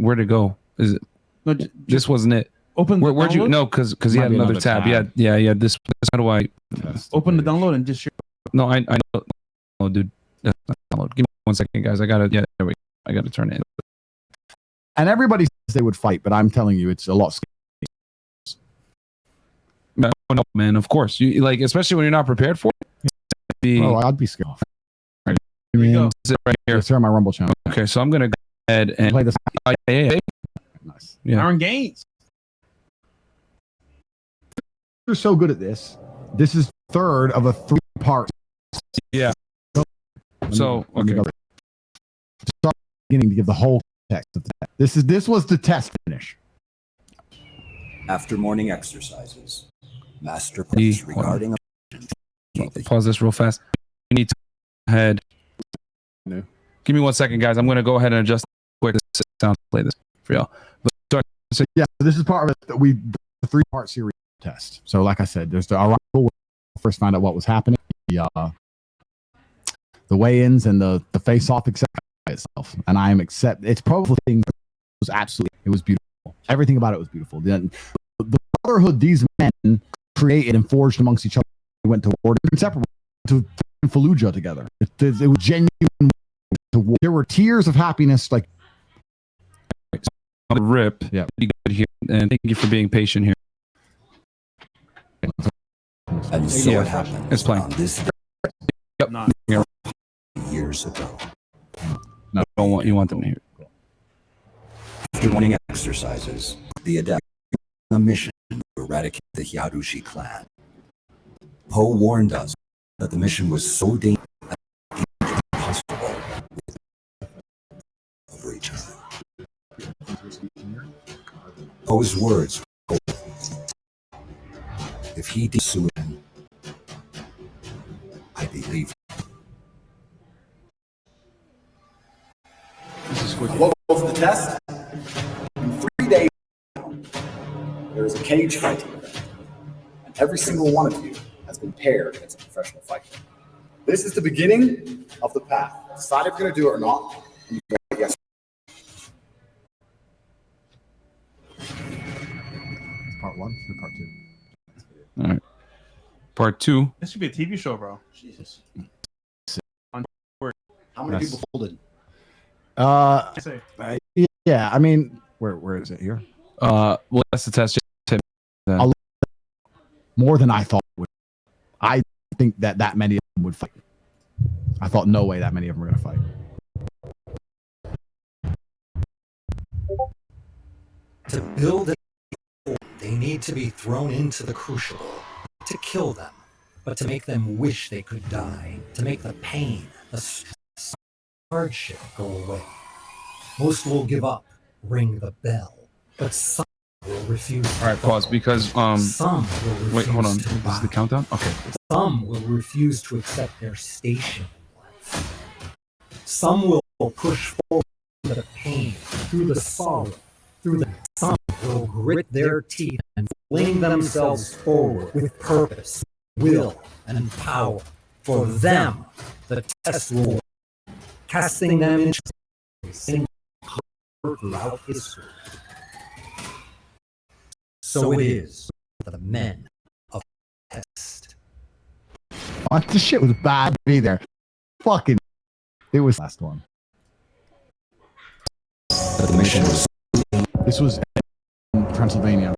Where'd it go? Is it? No, This wasn't it. Open. Where'd you? No, because he Might had be another another tab. tab. Yeah. This. How do I? Open the download and just share. No, I know. Oh, dude. Download. Give me 1 second, guys. I gotta. Yeah, there we go. I gotta turn it in. And everybody says they would fight, but I'm telling you, it's a lot scary. No, man. Of course, you like, especially when you're not prepared for it. Oh, I'd be scared. Right. Here we go. Sit right here. It's here on my Rumble channel. Okay, so I'm gonna go ahead and Play this. yeah. Nice. Yeah. Aaron Gaines. You're so good at this. This is third of a 3-part. Yeah. So Let me okay. go. Start beginning to give the whole text of the test. This was the test finish. After morning exercises, master E, plans regarding Pause this real fast. We need to go ahead. No. Give me 1 second, guys. I'm gonna go ahead and adjust quick the sound to play this for y'all. But Yeah, this is part of it. The 3-part series test. So, like I said, there's the arrival where we first found out what was happening, the weigh-ins, and the face-off itself. And I am it's probably the thing that was absolutely. It was beautiful. Everything about it was beautiful. The brotherhood these men created and forged amongst each other. They went to war, inseparable, to Fallujah together. It was genuine. There were tears of happiness, like. rip. Yeah. Pretty good here, and thank you for being patient here. and so Yeah, it happened it's playing. on this Yep. Not. years ago. No, you want them to hear. After morning exercises, the adept on a mission to eradicate the Hyarushi clan. Poe warned us that the mission was so dangerous and impossible of return. Poe's words were golden. If he did suicide, I believe. What was the test? In 3 days, there is a cage fighting event, and every single one of you has been paired as a professional fighter. This is the beginning of the path. Decide if you're going to do it or not. And you go, yes. part 1 or part 2? All right. Part 2. This should be a TV show, bro. Jesus. On How many people folded? I say. Yeah, I mean, where is it here? Well, that's the test. More than I thought would. I think that many of them would fight. I thought no way that many of them were going to fight. To build a they need to be thrown into the crucible, to kill them, but to make them wish they could die, to make the pain, the stress, hardship go away. Most will give up, ring the bell, but some will refuse to All right, pause because some will refuse wait, hold on. to This is the bow. countdown. Okay. Some will refuse to accept their station in life. Some will push forward through the pain, through the sorrow, through the some will grit their teeth and fling themselves forward with purpose, will, and power. For them, the test will work, casting them into single throughout history. So it is with the men of test. Oh, this shit was bad to be there. Fucking. It was last one. But the mission was This was in Transylvania.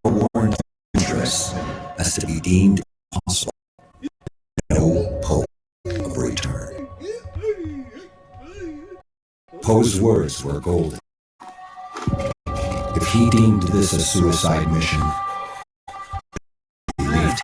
forewarned dangerous as to be deemed impossible. No hope of return. Poe's words were golden. If he deemed this a suicide mission, he believed.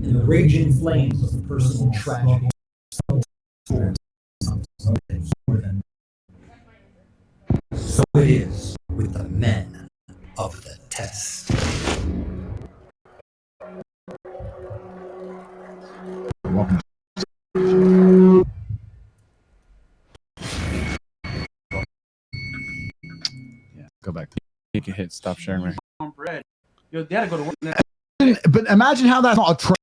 In the raging flames of personal tragedy, so it is with the men of the test. Welcome. Yeah, go back. You can hit stop sharing right. On bread. Yo, they gotta go to work now. But imagine how that's not a trend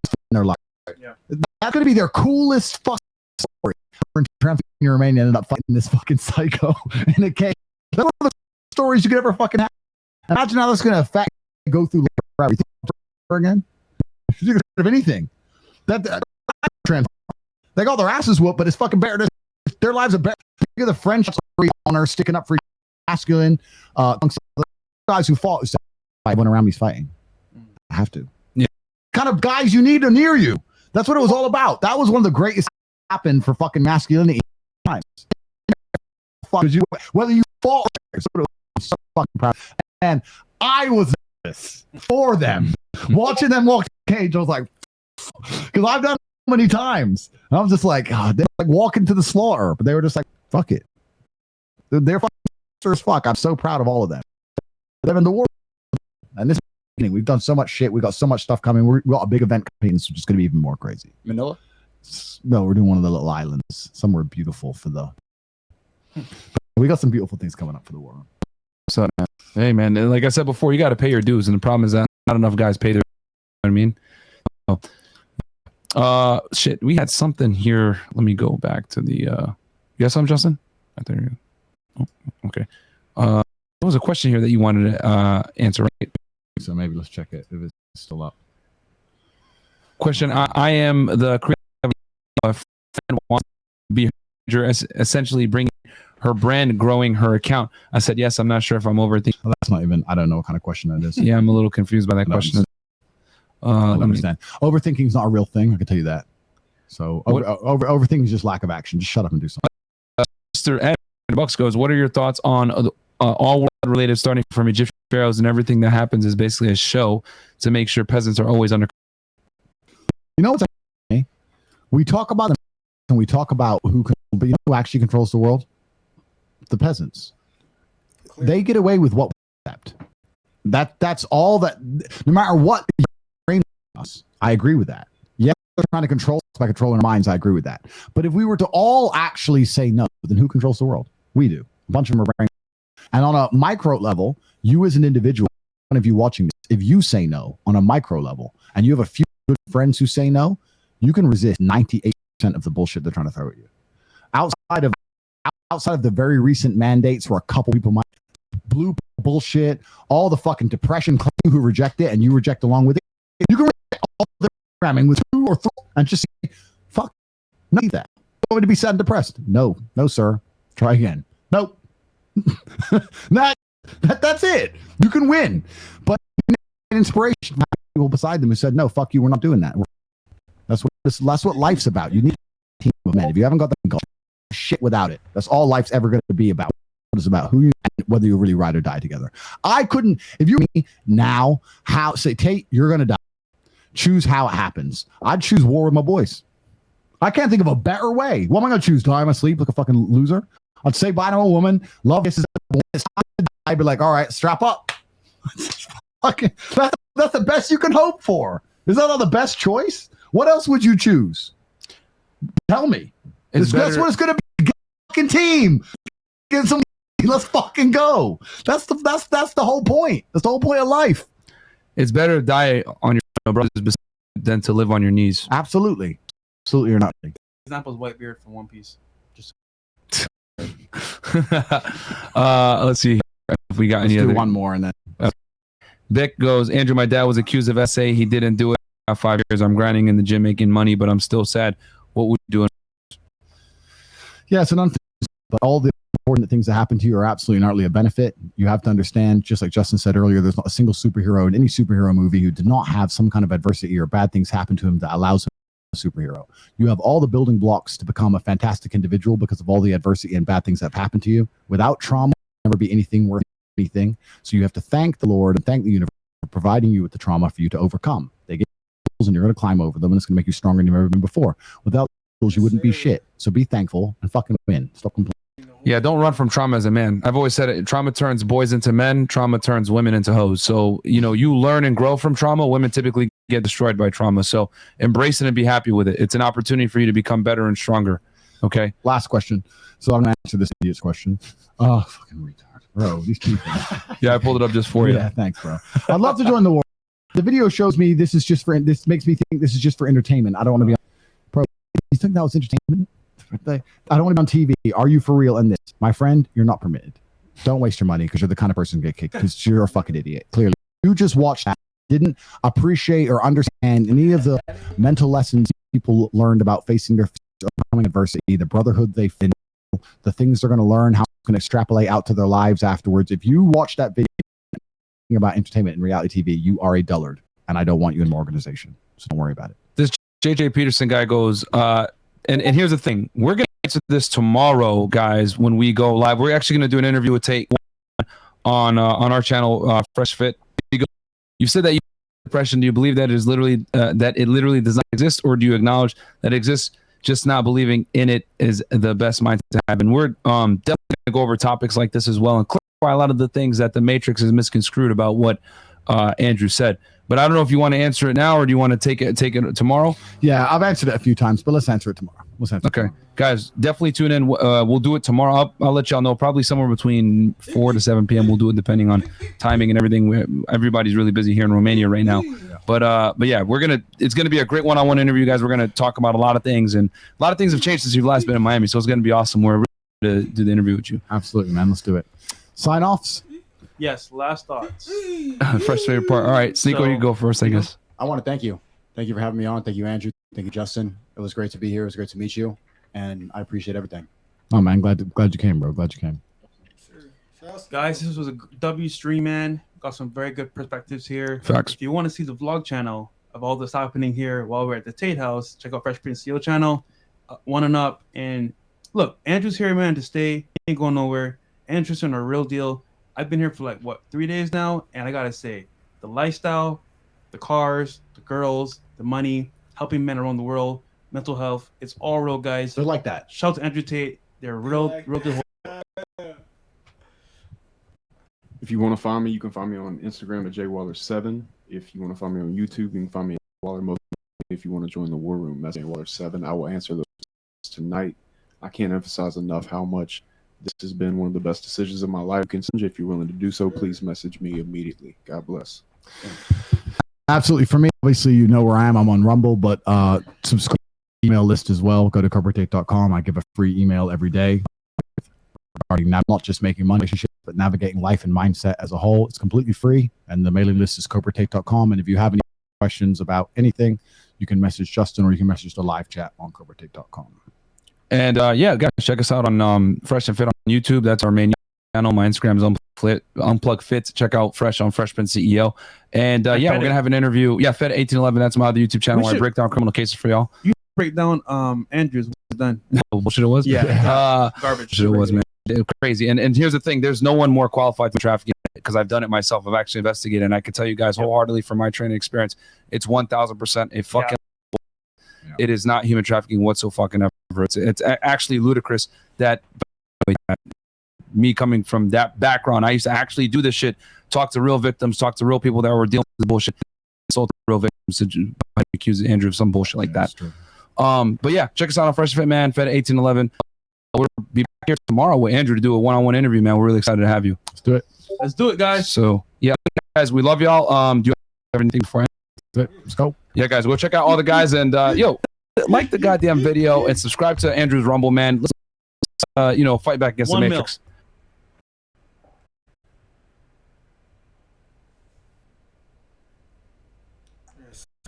in their life. Yeah. That's going to be their coolest fucking story. Transylvania, Romania ended up fighting this fucking psycho in a cave. That's one of the stories you could ever fucking have. Imagine how that's going to affect go through everything again. You think of anything. That they got their asses whooped, but it's fucking better. Their lives are better. Think of the French honor sticking up for masculine guys who fought. Who said, I went around these fighting. I have to. Yeah. Kind of guys you need near you. That's what it was all about. That was one of the greatest happened for fucking masculinity times. Whether you fought, so fucking proud. And I was this for them. Watching them walk the cage, I was like, because I've done it so many times. And I was just like, God, they're like walking to the slaughter, but they were just like, fuck it. They're fucking as fuck. I'm so proud of all of them. They're in the war. And this we've done so much shit. We got so much stuff coming. We got a big event coming, so it's just going to be even more crazy. Manila? No, we're doing one of the little islands. Somewhere beautiful for the. We got some beautiful things coming up for the war. So, hey, man, like I said before, you got to pay your dues, and the problem is that not enough guys pay their. You know what I mean? Shit, we had something here. Let me go back to the. You got something, Justin? Right there you go. Oh, okay. There was a question here that you wanted to answer, right? So maybe let's check it if it's still up. Question: I am the creator of a friend wants to be essentially bringing her brand growing her account? I said, yes. I'm not sure if I'm overthinking. Well, that's not even. I don't know what kind of question that is. Yeah, I'm a little confused by that question. I don't understand. Overthinking is not a real thing. I can tell you that. So overthinking is just lack of action. Just shut up and do something. Mr. Ed Bucks goes, what are your thoughts on all world related, starting from Egyptian pharaohs and everything that happens is basically a show to make sure peasants are always under. You know what's funny? We talk about them and we talk about who who actually controls the world? The peasants. They get away with what we accept. That's all that. No matter what, I agree with that. Yeah, they're trying to control us by controlling our minds. I agree with that. But if we were to all actually say no, then who controls the world? We do. A bunch of them are brain. And on a micro level, you as an individual, one of you watching this, if you say no on a micro level, and you have a few good friends who say no, you can resist 98% of the bullshit they're trying to throw at you. Outside of the very recent mandates where a couple people might blue bullshit, all the fucking depression who reject it and you reject along with it, you can reject all the programming with 2 or 3 and just say, fuck, need that. You want me to be sad and depressed? No, sir. Try again. Nope. That's it. You can win. But inspiration, people beside them who said, no, fuck you, we're not doing that. That's what life's about. You need a team of men. If you haven't got that, shit without it. That's all life's ever going to be about. It's about who you, whether you really ride or die together. I couldn't, if you me now, say, Tate, you're going to die. Choose how it happens. I'd choose war with my boys. I can't think of a better way. What am I going to choose? Die in my sleep like a fucking loser? I'd say bye to a woman. Love this. I'd be like, all right, strap up. That's the best you can hope for. Is that not the best choice? What else would you choose? Tell me. That's what it's going to be. Get a fucking team. Get some. Let's fucking go. That's the whole point. That's the whole point of life. It's better to die on your brothers than to live on your knees. Absolutely. Absolutely, you're not. Example is Whitebeard from One Piece. Just let's see if we got any other. One more and then. Vic goes, Andrew, my dad was accused of SA. He didn't do it. 5 years. I'm grinding in the gym making money, but I'm still sad. What would you do? Yeah, it's an unfair, but all the important things that happen to you are absolutely and utterly a benefit. You have to understand, just like Justin said earlier, there's not a single superhero in any superhero movie who did not have some kind of adversity or bad things happen to him that allows him to be a superhero. You have all the building blocks to become a fantastic individual because of all the adversity and bad things that have happened to you. Without trauma, never be anything worth anything. So you have to thank the Lord and thank the universe for providing you with the trauma for you to overcome. They get tools and you're going to climb over them, and it's going to make you stronger than you've ever been before. Without tools, you wouldn't be shit. So be thankful and fucking win. Stop complaining. Yeah, don't run from trauma as a man. I've always said it. Trauma turns boys into men. Trauma turns women into hoes. So, you learn and grow from trauma. Women typically get destroyed by trauma. So embrace it and be happy with it. It's an opportunity for you to become better and stronger. Okay. Last question. So I'm going to answer this idiot's question. Oh, fucking retard. Bro, these people. Yeah, I pulled it up just for you. Yeah, thanks, bro. I'd love to join the war. The video shows me this makes me think this is just for entertainment. I don't want to be on. Bro, you think that was entertainment? I don't want to be on TV. Are you for real in this? My friend, you're not permitted. Don't waste your money because you're the kind of person who get kicked because you're a fucking idiot. Clearly. You just watched that. Didn't appreciate or understand any of the mental lessons people learned about facing their overcoming adversity, the brotherhood they feel, the things they're going to learn, how it's going to extrapolate out to their lives afterwards. If you watch that video about entertainment and reality TV, you are a dullard, and I don't want you in my organization. So don't worry about it. This JJ Peterson guy goes, and here's the thing. We're going to answer this tomorrow, guys, when we go live. We're actually going to do an interview with Tate on our channel, Fresh Fit. You said that you have depression. Do you believe that it is literally that it literally does not exist, or do you acknowledge that it exists? Just not believing in it is the best mindset to have. And we're definitely going to go over topics like this as well and clarify a lot of the things that the Matrix is misconstrued about what Andrew said. But I don't know if you want to answer it now or do you want to take it tomorrow? Yeah, I've answered it a few times, but let's answer it tomorrow. Okay, guys, definitely tune in. We'll do it tomorrow. I'll let y'all know. Probably somewhere between 4 to 7 p.m. We'll do it depending on timing and everything. Everybody's really busy here in Romania right now. But yeah, it's gonna be a great one-on-one interview, guys. We're gonna talk about a lot of things, and a lot of things have changed since you've last been in Miami. So it's gonna be awesome. We're ready to do the interview with you. Absolutely, man. Let's do it. Sign offs. Yes, last thoughts. Fresh favorite part. All right, Sneeko, you go first, I guess. I want to thank you. Thank you for having me on. Thank you, Andrew. Thank you, Justin. It was great to be here. It was great to meet you, and I appreciate everything. Oh man, glad you came, bro. Glad you came. Sure. Shouts- Guys, this was a W stream, man. Got some very good perspectives here. Facts. If you want to see the vlog channel of all this happening here while we're at the Tate House, check out Fresh Prince CEO channel, One and Up. And look, Andrew's here, man, to stay. He ain't going nowhere. Andrew's in a real deal. I've been here for like, what, 3 days now? And I got to say, the lifestyle, the cars, the girls, the money, helping men around the world, mental health, it's all real, guys. They're like that. Shout out to Andrew Tate. They're real, Like real deal. If you want to find me, you can find me on Instagram at jwaller7. If you want to find me on YouTube, you can find me at Waller Mo. If you want to join the War Room, that's Waller7. I will answer those tonight. I can't emphasize enough how much this has been one of the best decisions of my life. If you're willing to do so, please message me immediately. God bless. Absolutely. For me, obviously, you know where I am. I'm on Rumble, but subscribe to the email list as well. Go to corporatetape.com. I give a free email every day regarding not just making money relationships, but navigating life and mindset as a whole. It's completely free, and the mailing list is corporatetape.com. And if you have any questions about anything, you can message Justin or you can message the live chat on corporatetape.com. And yeah, guys, check us out on Fresh and Fit on YouTube. That's our main channel. My Instagram is Unplug Fits. Check out Fresh on Fresh Prince CEO. And yeah, we're gonna have an interview. Yeah, Fed 1811. That's my other YouTube channel where I break down criminal cases for y'all. You break down Andrew's done. Bullshit it was. Yeah, garbage. Bullshit it was, man. Crazy. And here's the thing: there's no one more qualified for trafficking because I've done it myself. I've actually investigated, and I can tell you guys wholeheartedly from my training experience, it's 1,000% a fucking. It is not human trafficking whatsoever. It's actually ludicrous that me coming from that background, I used to actually do this shit, talk to real victims, talk to real people that were dealing with bullshit, insult real victims to accuse Andrew of some bullshit like that. But yeah, check us out on Fresh Fit, man. Fed 1811. We'll be back here tomorrow with Andrew to do a one-on-one interview, man. We're really excited to have you. Let's do it. Let's do it, guys. So yeah, guys, we love y'all. Do you have anything before I Let's go. Yeah, guys, go check out all the guys and yo, like the goddamn video and subscribe to Andrew's Rumble, man. Let's fight back against the Matrix.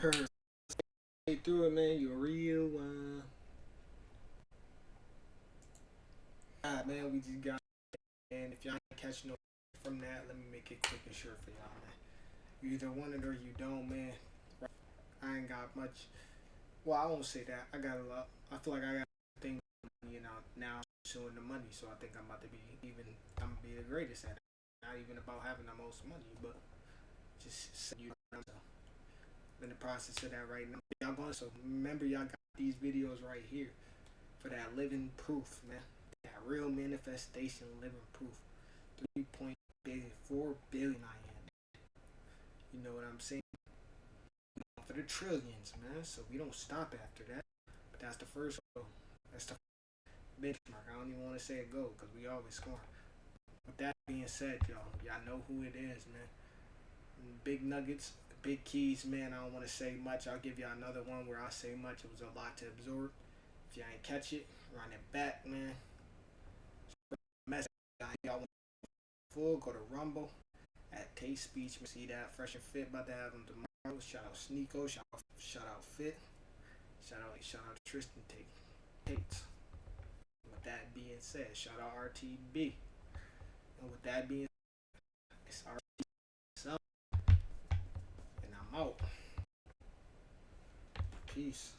Stay through it, man. You're real. Man, we just got. And if y'all ain't catching no from that, let me make it quick and short for y'all, man. You either want it or you don't, man. I ain't got much. Well, I won't say that. I got a lot. I feel like I got a thing, now showing the money. So I think I'm about to be I'm gonna be the greatest at it. Not even about having the most money, but just in the process of that right now. Y'all going, so remember, y'all got these videos right here for that living proof, man. That real manifestation living proof. 3.4 billion I am. You know what I'm saying? For the trillions, man. So we don't stop after that. But that's the first goal. That's the benchmark. I don't even want to say a goal because we always score. With that being said, y'all know who it is, man. Big nuggets, big keys, man. I don't want to say much. I'll give y'all another one where I say much. It was a lot to absorb. If y'all ain't catch it, run it back, man. Y'all want full, go to Rumble at Taste Speech. See that Fresh and Fit about to have them tomorrow. Shout out Sneeko, shout out Fit, shout out Tristan Tate. With that being said, shout out RTB. And with that being said, it's RTB. And I'm out. Peace.